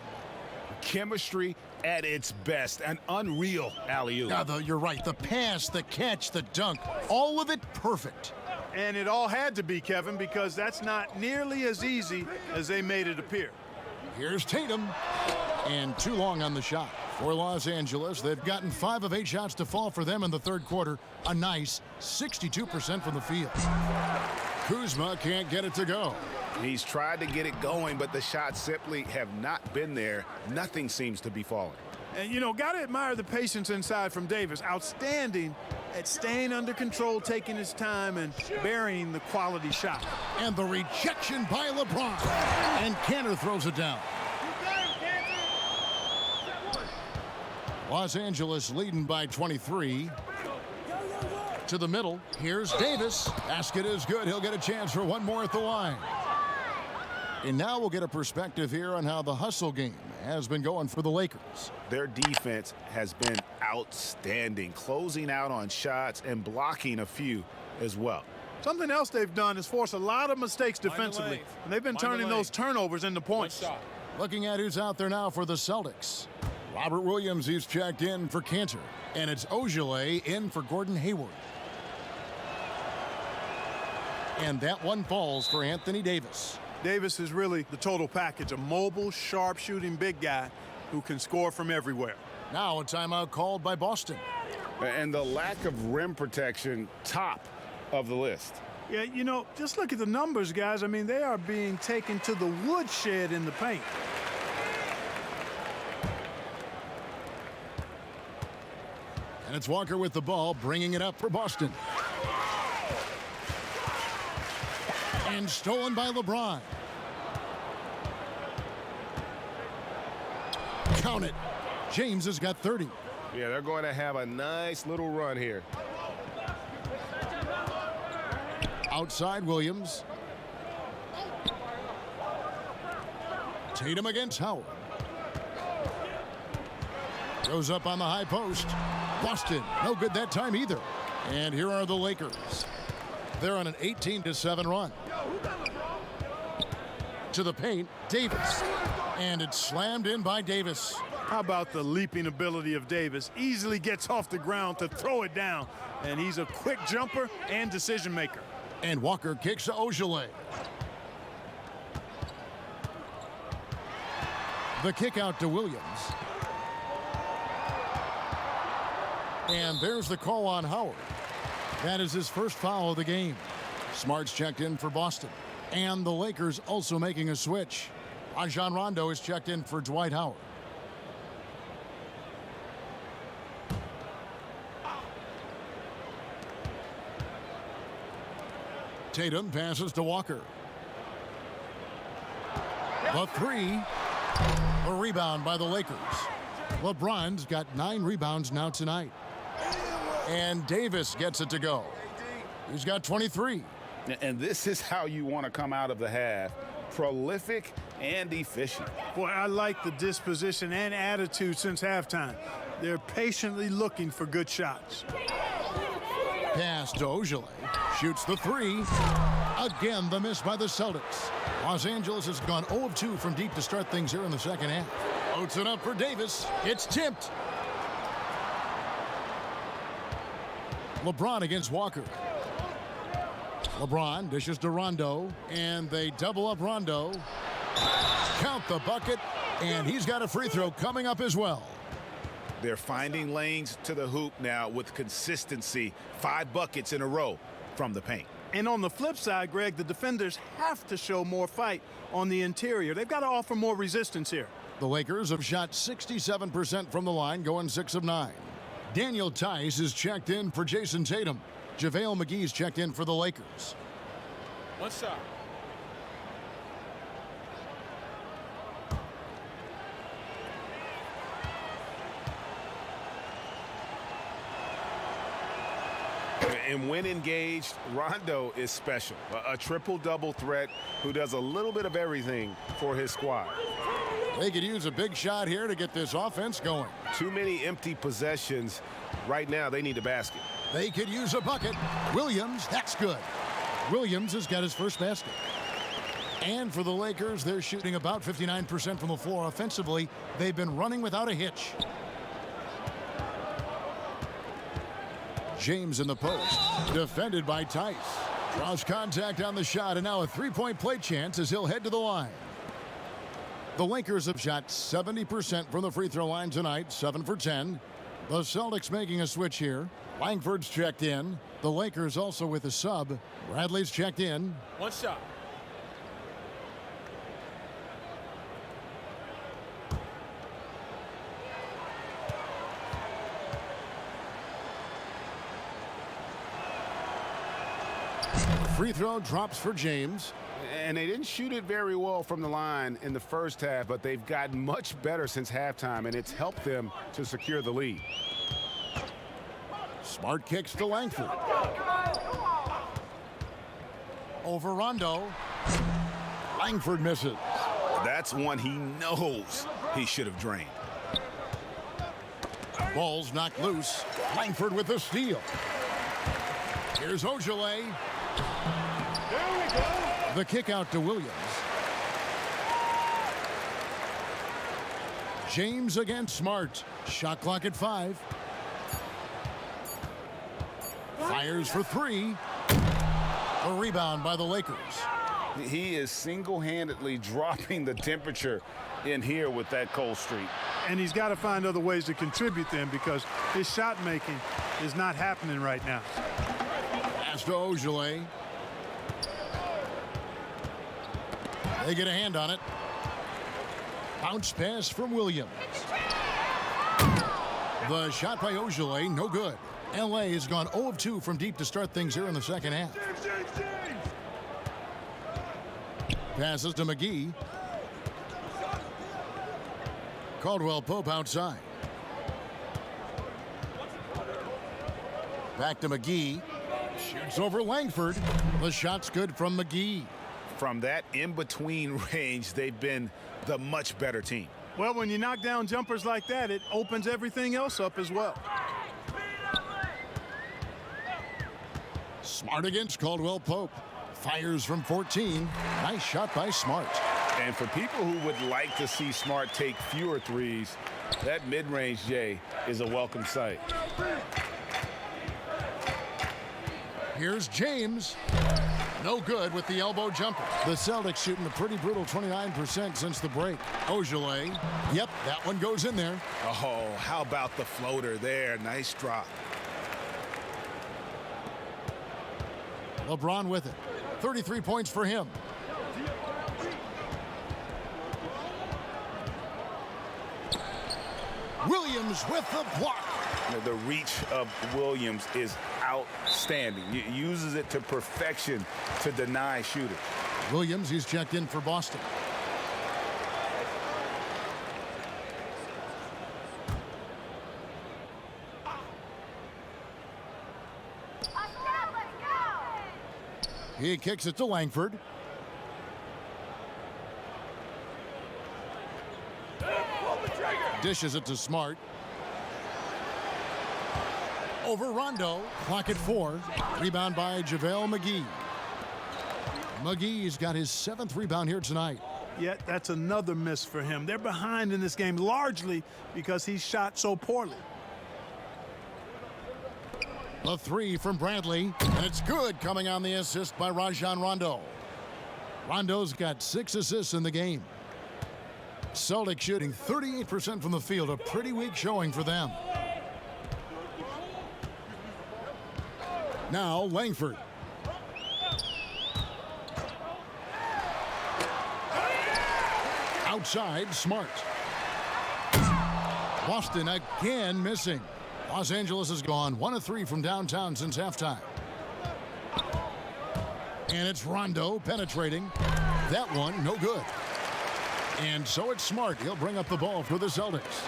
Chemistry at its best. An unreal alley-oop. Yeah, you're right. The pass, the catch, the dunk, all of it perfect. And it all had to be, Kevin, because that's not nearly as easy as they made it appear. Here's Tatum. And too long on the shot. For Los Angeles, they've gotten 5 of 8 shots to fall for them in the third quarter. A nice 62% from the field. Kuzma can't get it to go. He's tried to get it going, but the shots simply have not been there. Nothing seems to be falling. And, you know, got to admire the patience inside from Davis. Outstanding at staying under control, taking his time, and burying the quality shot. And the rejection by LeBron. And Kanter throws it down. Los Angeles leading by 23. To the middle. Here's Davis. Basket is good. He'll get a chance for one more at the line. And now we'll get a perspective here on how the hustle game has been going for the Lakers. Their defense has been outstanding, closing out on shots and blocking a few as well. Something else they've done is force a lot of mistakes defensively, and they've been turning those turnovers into points. Looking at who's out there now for the Celtics. Robert Williams, he's checked in for Kanter. And it's Ojale in for Gordon Hayward. And that one falls for Anthony Davis. Davis is really the total package, a mobile, sharp-shooting big guy who can score from everywhere. Now a timeout called by Boston. And the lack of rim protection, top of the list. Yeah, you know, just look at the numbers, guys. I mean, they are being taken to the woodshed in the paint. And it's Walker with the ball, bringing it up for Boston. And stolen by LeBron. Count it. James has got 30. Yeah, they're going to have a nice little run here. Outside Williams. Tatum against Howard. Goes up on the high post. Boston, no good that time either. And here are the Lakers. They're on an 18-7 run. To the paint, Davis. And it's slammed in by Davis. How about the leaping ability of Davis? Easily gets off the ground to throw it down. And he's a quick jumper and decision maker. And Walker kicks to Ojale. The kick out to Williams. And there's the call on Howard. That is his first foul of the game. Smart's checked in for Boston. And the Lakers also making a switch. Rajon Rondo is checked in for Dwight Howard. Tatum passes to Walker. The three. A rebound by the Lakers. LeBron's got 9 rebounds now tonight. And Davis gets it to go. He's got 23. And this is how you want to come out of the half. Prolific and efficient. Boy, I like the disposition and attitude since halftime. They're patiently looking for good shots. Pass to Ojale. Shoots the three. Again, the miss by the Celtics. Los Angeles has gone 0 of 2 from deep to start things here in the second half. Floats it up for Davis. It's tipped. LeBron against Walker. LeBron dishes to Rondo, and they double up Rondo. Count the bucket, and he's got a free throw coming up as well. They're finding lanes to the hoop now with consistency. 5 buckets in a row from the paint. And on the flip side, Greg, the defenders have to show more fight on the interior. They've got to offer more resistance here. The Lakers have shot 67% from the line, going 6 of 9. Daniel Tice is checked in for Jason Tatum. JaVale McGee's checked in for the Lakers. One shot. And when engaged, Rondo is special. A triple-double threat who does a little bit of everything for his squad. They could use a big shot here to get this offense going. Too many empty possessions. Right now, they need a basket. They could use a bucket. Williams, that's good. Williams has got his first basket. And for the Lakers, they're shooting about 59% from the floor offensively. They've been running without a hitch. James in the post, defended by Tice. Draws contact on the shot, and now a three-point play chance as he'll head to the line. The Lakers have shot 70% from the free throw line tonight, 7 for 10. The Celtics making a switch here. Langford's checked in. The Lakers also with a sub. Bradley's checked in. One shot. Free throw drops for James. And they didn't shoot it very well from the line in the first half, but they've gotten much better since halftime, and it's helped them to secure the lead. Smart kicks to Langford. Over Rondo. Langford misses. That's one he knows he should have drained. Ball's knocked loose. Langford with the steal. Here's Ojale. The kick out to Williams. James against Smart. Shot clock at 5. Fires for 3. A rebound by the Lakers. He is single-handedly dropping the temperature in here with that cold streak. And he's got to find other ways to contribute them because his shot making is not happening right now. Pass to Ojale. They get a hand on it. Bounce pass from Williams. The shot by Ojale, no good. LA has gone 0 of 2 from deep to start things here in the second half. Passes to McGee. Caldwell Pope outside. Back to McGee. Shoots over Langford. The shot's good from McGee. From that in-between range, they've been the much better team. Well, when you knock down jumpers like that, it opens everything else up as well. Smart against Caldwell Pope. Fires from 14. Nice shot by Smart. And for people who would like to see Smart take fewer threes, that mid-range J is a welcome sight. Here's James. No good with the elbow jumper. The Celtics shooting a pretty brutal 29% since the break. Ojale. Yep, that one goes in there. Oh, how about the floater there? Nice drop. LeBron with it. 33 points for him. Williams with the block. The reach of Williams is outstanding. He uses it to perfection to deny shooters. Williams, he's checked in for Boston. He kicks it to Langford. Dishes it to Smart. Over Rondo. Clock at 4. Rebound by JaVale McGee. McGee's got his 7th rebound here tonight. Yet that's another miss for him. They're behind in this game largely because he shot so poorly. The 3 from Bradley, and it's good, coming on the assist by Rajon Rondo. Rondo's got 6 assists in the game. Celtics shooting 38% from the field, a pretty weak showing for them. Now Langford. Outside, Smart. Boston again missing. Los Angeles has gone 1 of 3 from downtown since halftime. And it's Rondo penetrating. That one, no good. And so it's Smart. He'll bring up the ball for the Celtics.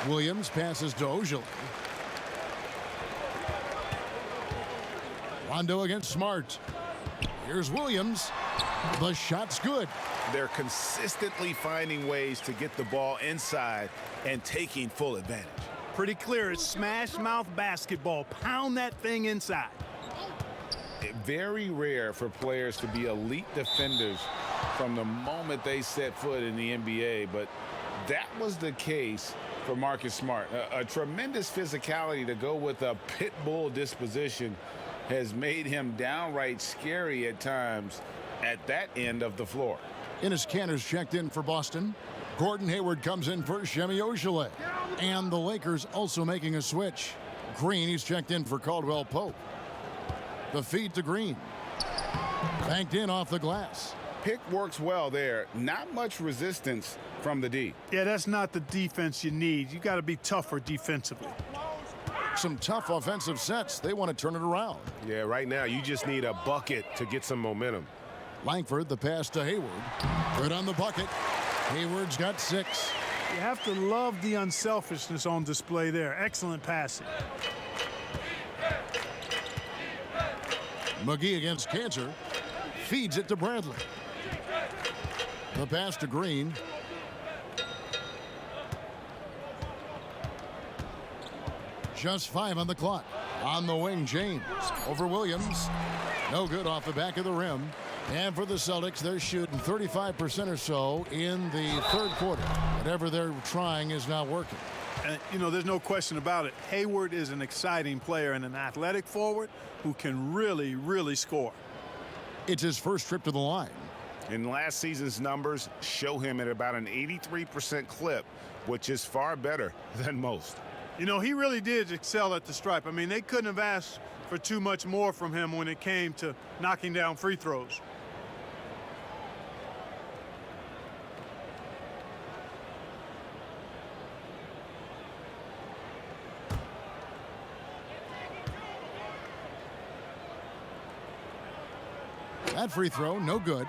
Williams passes to Ojale. Rondo against Smart. Here's Williams. The shot's good. They're consistently finding ways to get the ball inside and taking full advantage. Pretty clear. It's smash mouth basketball. Pound that thing inside. Very rare for players to be elite defenders from the moment they set foot in the NBA, but that was the case for Marcus Smart. A tremendous physicality to go with a pit bull disposition has made him downright scary at times at that end of the floor. Enes Kanter's checked in for Boston. Gordon Hayward comes in for Semi Ojeleye. And the Lakers also making a switch. Green, he's checked in for Caldwell Pope. The feed to Green. Banked in off the glass. Pick works well there. Not much resistance from the D. Yeah, that's not the defense you need. You got to be tougher defensively. Some tough offensive sets. They want to turn it around. Yeah, right now you just need a bucket to get some momentum. Langford, the pass to Hayward. Good on the bucket. Hayward's got 6. You have to love the unselfishness on display there. Excellent passing. McGee against Kanter. Feeds it to Bradley. The pass to Green. Just 5 on the clock. On the wing, James. Over Williams. No good off the back of the rim. And for the Celtics, they're shooting 35% or so in the third quarter. Whatever they're trying is not working. You know, there's no question about it. Hayward is an exciting player and an athletic forward who can really, really score. It's his first trip to the line. And last season's numbers show him at about an 83% clip, which is far better than most. You know, he really did excel at the stripe. I mean, they couldn't have asked for too much more from him when it came to knocking down free throws. That free throw, no good.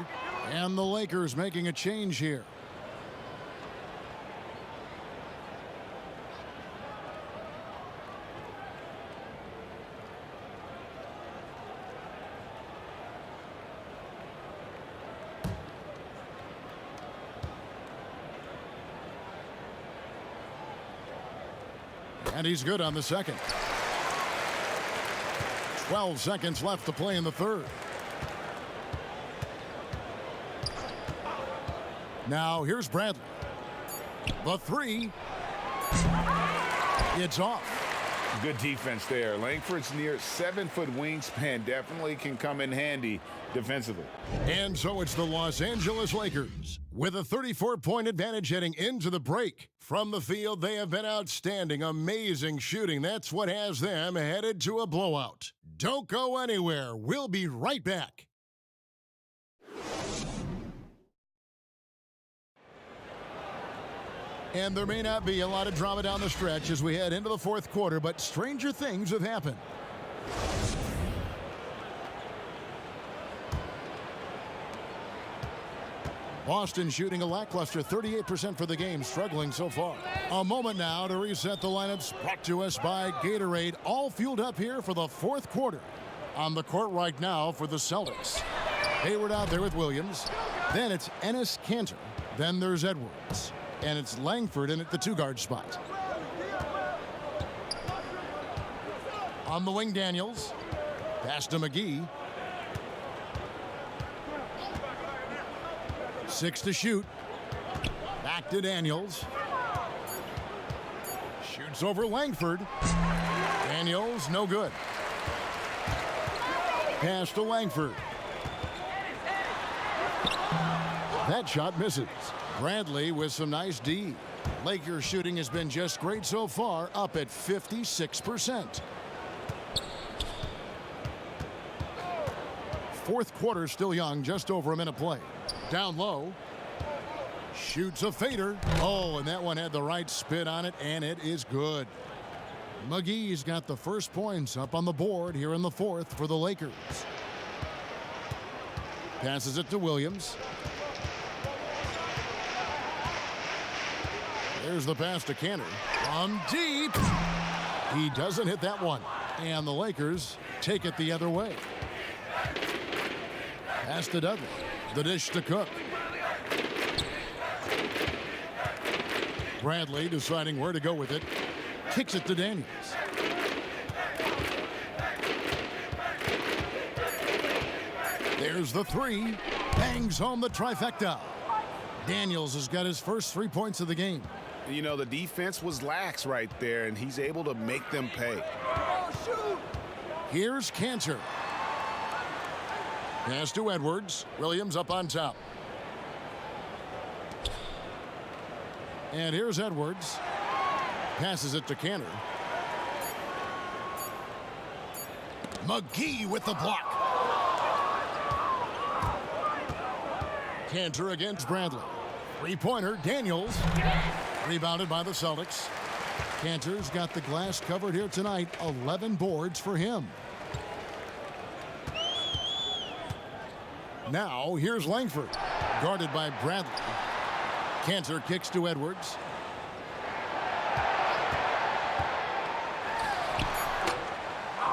And the Lakers making a change here. And he's good on the second. 12 seconds left to play in the third. Now here's Bradley. The 3. It's off. Good defense there. Langford's near 7-foot wingspan definitely can come in handy defensively. And so it's the Los Angeles Lakers with a 34-point advantage heading into the break. From the field, they have been outstanding. Amazing shooting. That's what has them headed to a blowout. Don't go anywhere. We'll be right back. And there may not be a lot of drama down the stretch as we head into the fourth quarter, but stranger things have happened. Boston shooting a lackluster 38% for the game, struggling so far. A moment now to reset the lineups, brought to us by Gatorade, all fueled up here for the fourth quarter. On the court right now for the Celtics. Hayward out there with Williams. Then it's Enes Kanter. Then there's Edwards. And it's Langford in at the 2-guard spot. On the wing, Daniels. Pass to McGee. 6 to shoot. Back to Daniels. Shoots over Langford. Daniels, no good. Pass to Langford. That shot misses. Bradley with some nice D. Lakers shooting has been just great so far, up at 56%. Fourth quarter still young, just over a minute play. Down low. Shoots a fader. Oh, and that one had the right spin on it, and it is good. McGee's got the first points up on the board here in the fourth for the Lakers. Passes it to Williams. There's the pass to Kanter. From deep. He doesn't hit that one. And the Lakers take it the other way. Pass to Dudley. The dish to Cook. Bradley deciding where to go with it. Kicks it to Daniels. There's the three. Bangs home the trifecta. Daniels has got his first 3 points of the game. You know, the defense was lax right there, and he's able to make them pay. Here's Cantor. Pass to Edwards. Williams up on top. And here's Edwards. Passes it to Cantor. McGee with the block. Cantor against Bradley. Three-pointer, Daniels. Rebounded by the Celtics. Cantor's got the glass covered here tonight. 11 boards for him. Now, here's Langford. Guarded by Bradley. Cantor kicks to Edwards.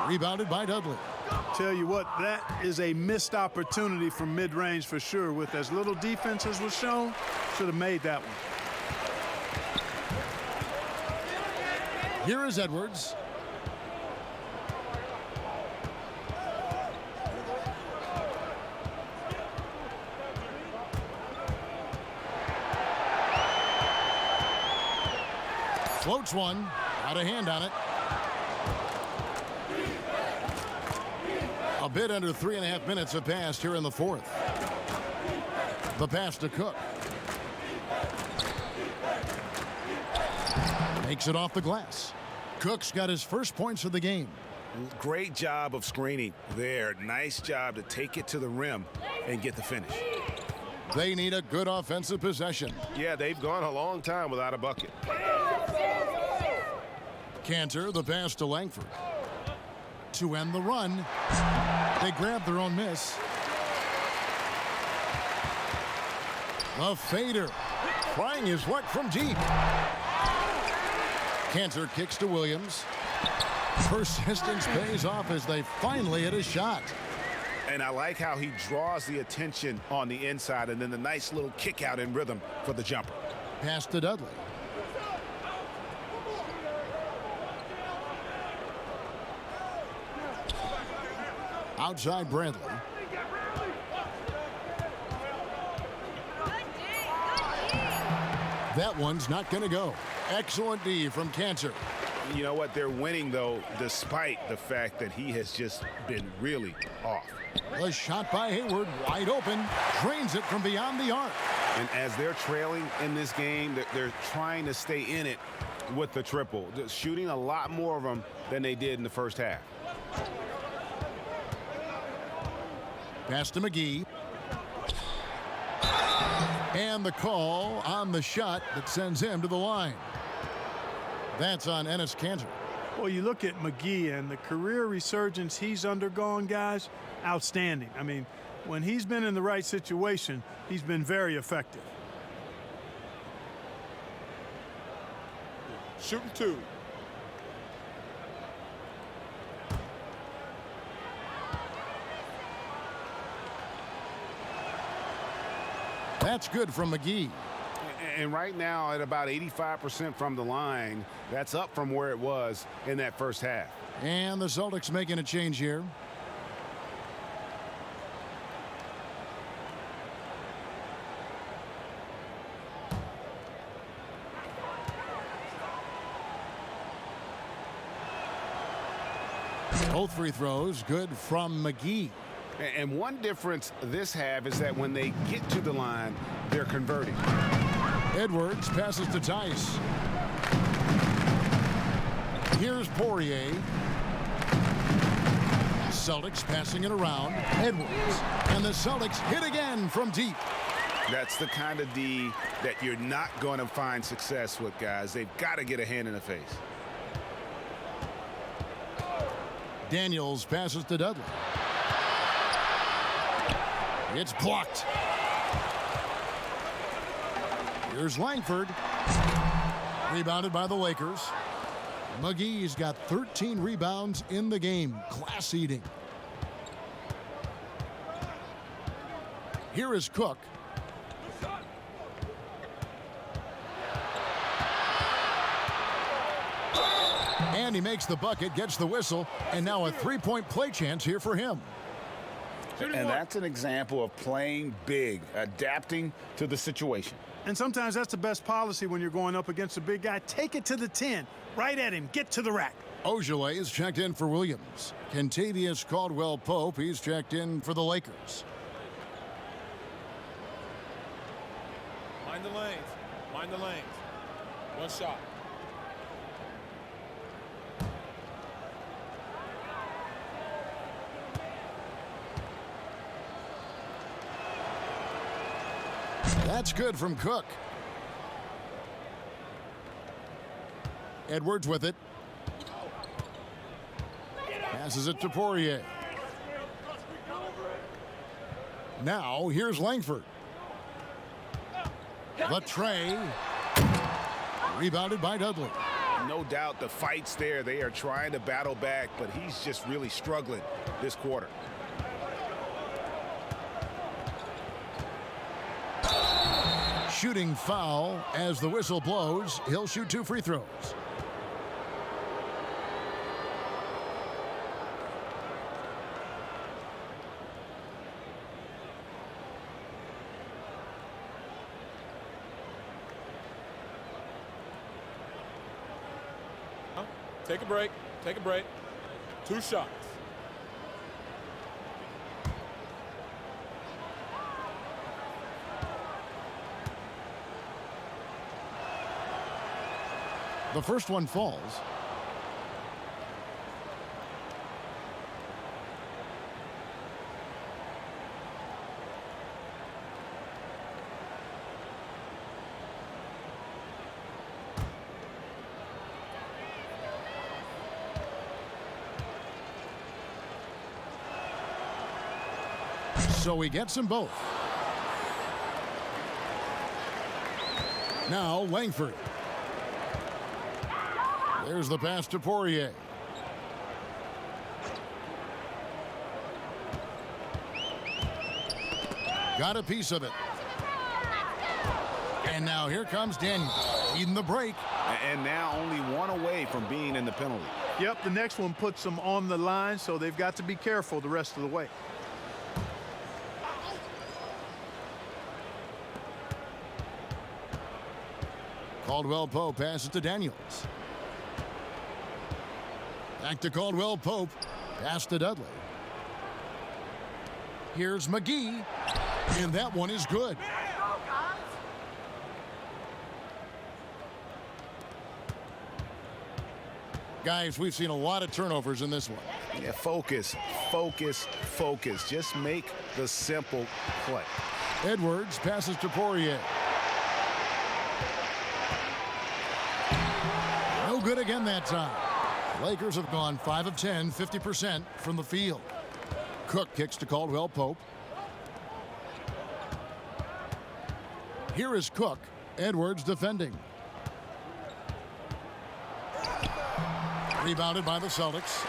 Rebounded by Dudley. Tell you what, that is a missed opportunity from mid-range for sure. With as little defense as was shown, should have made that one. Here is Edwards. Floats one. Got a hand on it. A bit under 3.5 minutes have passed here in the fourth. The pass to Cook. Makes it off the glass. Cook's got his first points of the game. Great job of screening there. Nice job to take it to the rim and get the finish. They need a good offensive possession. Yeah, they've gone a long time without a bucket. Cantor, the pass to Langford. To end the run. They grab their own miss. A fader. Trying his luck from deep. Cantor kicks to Williams. Persistence pays off as they finally hit a shot. And I like how he draws the attention on the inside and then the nice little kick out in rhythm for the jumper. Pass to Dudley. Outside Bradley. That one's not going to go. Excellent D from Cantor. You know what? They're winning, though, despite the fact that he has just been really off. A shot by Hayward, wide open. Drains it from beyond the arc. And as they're trailing in this game, they're trying to stay in it with the triple. Just shooting a lot more of them than they did in the first half. Pass to McGee. And the call on the shot that sends him to the line. That's on Enes Kanter. Well, you look at McGee and the career resurgence he's undergone, guys, outstanding. I mean, when he's been in the right situation, he's been very effective. Shooting two. That's good from McGee. And right now at about 85% from the line, that's up from where it was in that first half. And the Celtics making a change here. Both free throws good from McGee. And one difference this half is that when they get to the line, they're converting. Edwards passes to Tice. Here's Poirier. Celtics passing it around. Edwards. And the Celtics hit again from deep. That's the kind of D that you're not going to find success with, guys. They've got to get a hand in the face. Daniels passes to Dudley. It's blocked. Here's Langford. Rebounded by the Lakers. McGee's got 13 rebounds in the game. Class eating. Here is Cook. And he makes the bucket, gets the whistle, and now a three-point play chance here for him. And that's an example of playing big, adapting to the situation. And sometimes that's the best policy when you're going up against a big guy. Take it to the 10, right at him, get to the rack. Ojale is checked in for Williams. Kentavious Caldwell-Pope, he's checked in for the Lakers. Mind the lanes. Mind the lanes. One shot. That's good from Cook. Edwards with it. Passes it to Poirier. Now, here's Langford. The tray. Rebounded by Dudley. No doubt the fight's there. They are trying to battle back, but he's just really struggling this quarter. Shooting foul as the whistle blows. He'll shoot 2 free throws. Take a break. Take a break. 2 shots. The first one falls. So he gets them both. Now Langford. There's the pass to Poirier. Got a piece of it. And now here comes Daniel. Needing the break. And now only one away from being in the penalty. Yep, the next one puts them on the line, so they've got to be careful the rest of the way. Caldwell-Pope passes to Daniels. Back to Caldwell-Pope. Pass to Dudley. Here's McGee. And that one is good. Guys, we've seen a lot of turnovers in this one. Yeah, focus, focus, focus. Just make the simple play. Edwards passes to Poirier. No good again that time. Lakers have gone 5 of 10, 50% from the field. Cook kicks to Caldwell-Pope. Here is Cook. Edwards defending. Rebounded by the Celtics.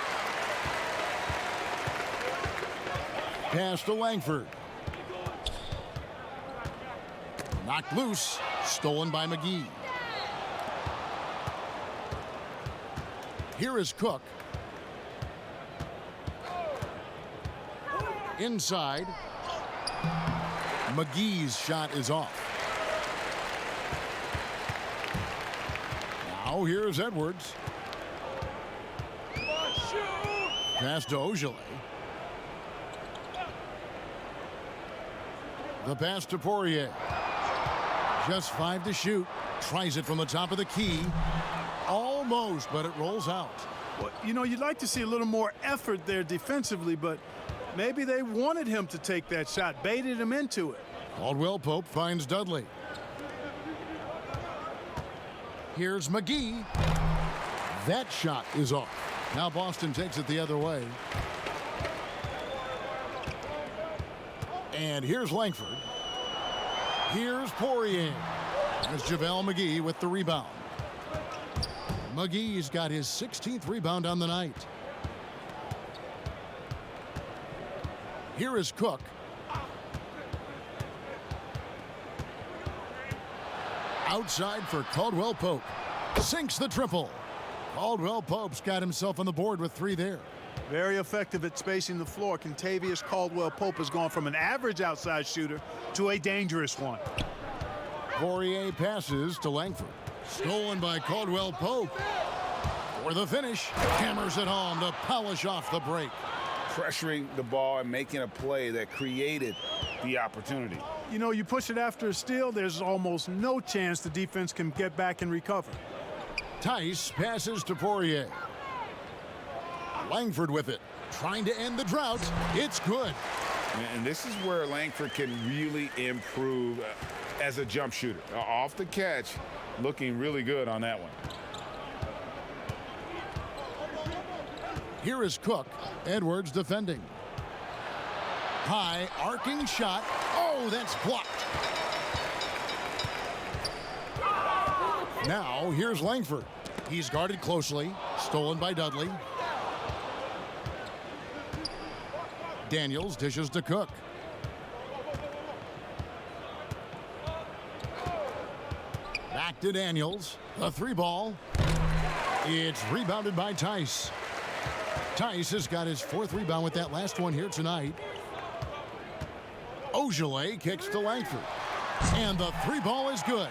Pass to Langford. Knocked loose. Stolen by McGee. Here is Cook. Inside. McGee's shot is off. Now here's Edwards. Pass to Ojale. The pass to Poirier. Just 5 to shoot. Tries it from the top of the key. Almost, but it rolls out. Well, you know, you'd like to see a little more effort there defensively, but maybe they wanted him to take that shot, baited him into it. Caldwell-Pope finds Dudley. Here's McGee. That shot is off. Now Boston takes it the other way. And here's Langford. Here's Poirier. There's JaVale McGee with the rebound. McGee's got his 16th rebound on the night. Here is Cook. Outside for Caldwell Pope. Sinks the triple. Caldwell Pope's got himself on the board with 3 there. Very effective at spacing the floor. Kentavious Caldwell-Pope has gone from an average outside shooter to a dangerous one. Poirier passes to Langford. Stolen by Caldwell Pope. For the finish, hammers it home to polish off the break. Pressuring the ball and making a play that created the opportunity. You know, you push it after a steal, there's almost no chance the defense can get back and recover. Tice passes to Poirier. Langford with it, trying to end the drought. It's good. And this is where Langford can really improve as a jump shooter. Off the catch, looking really good on that one. Here is Cook. Edwards defending. High arcing shot. Oh, that's blocked. Now here's Langford. He's guarded closely. Stolen by Dudley. Daniels dishes to Cook. Back to Daniels. The 3-ball. It's rebounded by Tice. Tice has got his 4th rebound with that last one here tonight. Ogilvy kicks to Langford. And the 3-ball is good.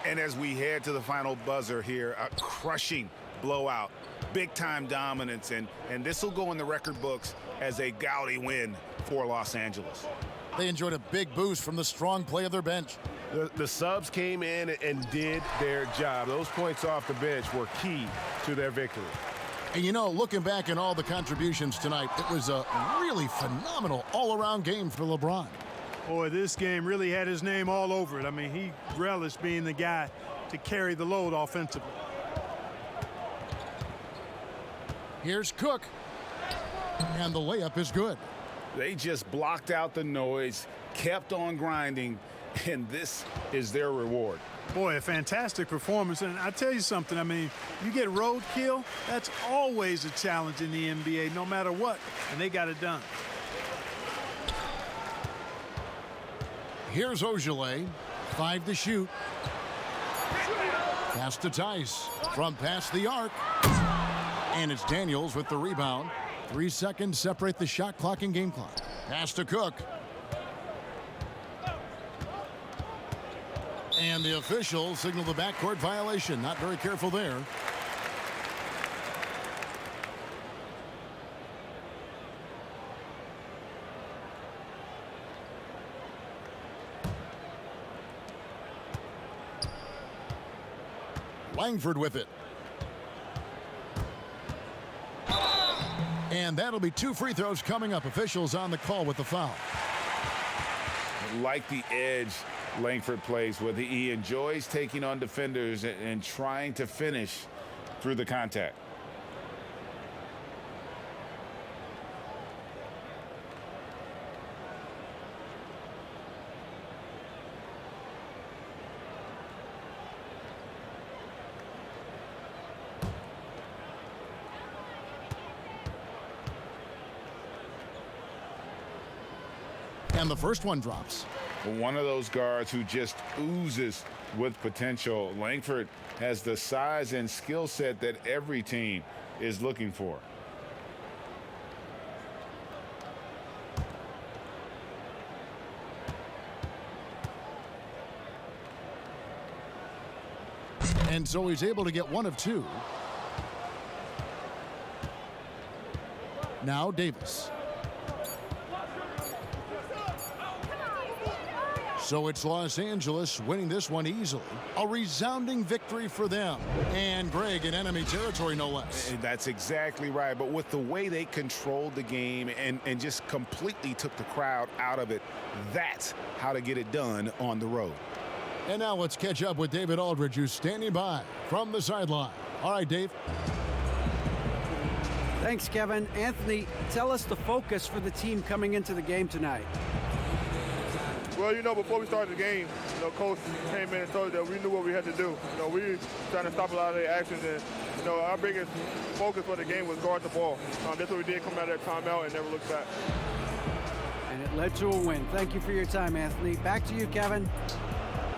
And as we head to the final buzzer here, a crushing blowout, big-time dominance, and this will go in the record books as a gaudy win for Los Angeles. They enjoyed a big boost from the strong play of their bench. The subs came in and did their job. Those points off the bench were key to their victory. And you know, looking back at all the contributions tonight, it was a really phenomenal all-around game for LeBron. Boy, this game really had his name all over it. I mean, he relished being the guy to carry the load offensively. Here's Cook. And the layup is good. They just blocked out the noise, kept on grinding, and this is their reward. Boy, a fantastic performance. And I tell you something, I mean, you get roadkill, that's always a challenge in the NBA, no matter what. And they got it done. Here's Ogilvy. 5 to shoot. Pass to Tice. From past the arc. And it's Daniels with the rebound. 3 seconds separate the shot clock and game clock. Pass to Cook. And the officials signal the backcourt violation. Not very careful there. Langford with it. And that'll be 2 free throws coming up. Officials on the call with the foul. Like the edge Langford plays with, he enjoys taking on defenders and trying to finish through the contact. And the first one drops. One of those guards who just oozes with potential. Langford has the size and skill set that every team is looking for. And so he's able to get 1 of 2. Now Davis. So it's Los Angeles winning this one easily. A resounding victory for them. And Greg in enemy territory, no less. That's exactly right. But with the way they controlled the game and just completely took the crowd out of it, that's how to get it done on the road. And now let's catch up with David Aldridge, who's standing by from the sideline. All right, Dave. Thanks, Kevin. Anthony, tell us the focus for the team coming into the game tonight. Well, you know, before we started the game, you know, Coach came in and told us that we knew what we had to do. You know, we were trying to stop a lot of their actions, and, you know, our biggest focus for the game was guard the ball. That's what we did, come out of that timeout and never look back. And it led to a win. Thank you for your time, Anthony. Back to you, Kevin.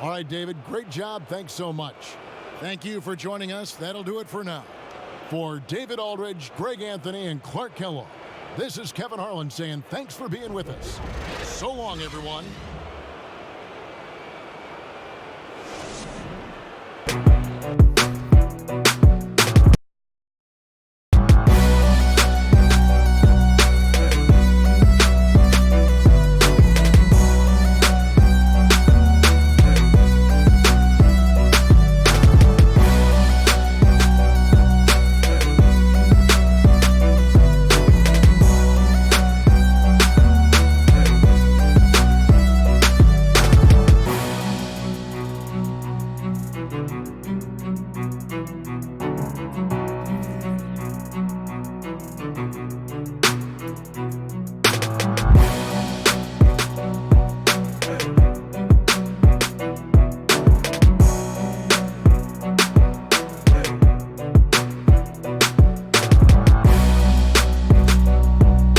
All right, David, great job. Thanks so much. Thank you for joining us. That'll do it for now. For David Aldridge, Greg Anthony, and Clark Kellogg, this is Kevin Harlan saying thanks for being with us. So long, everyone.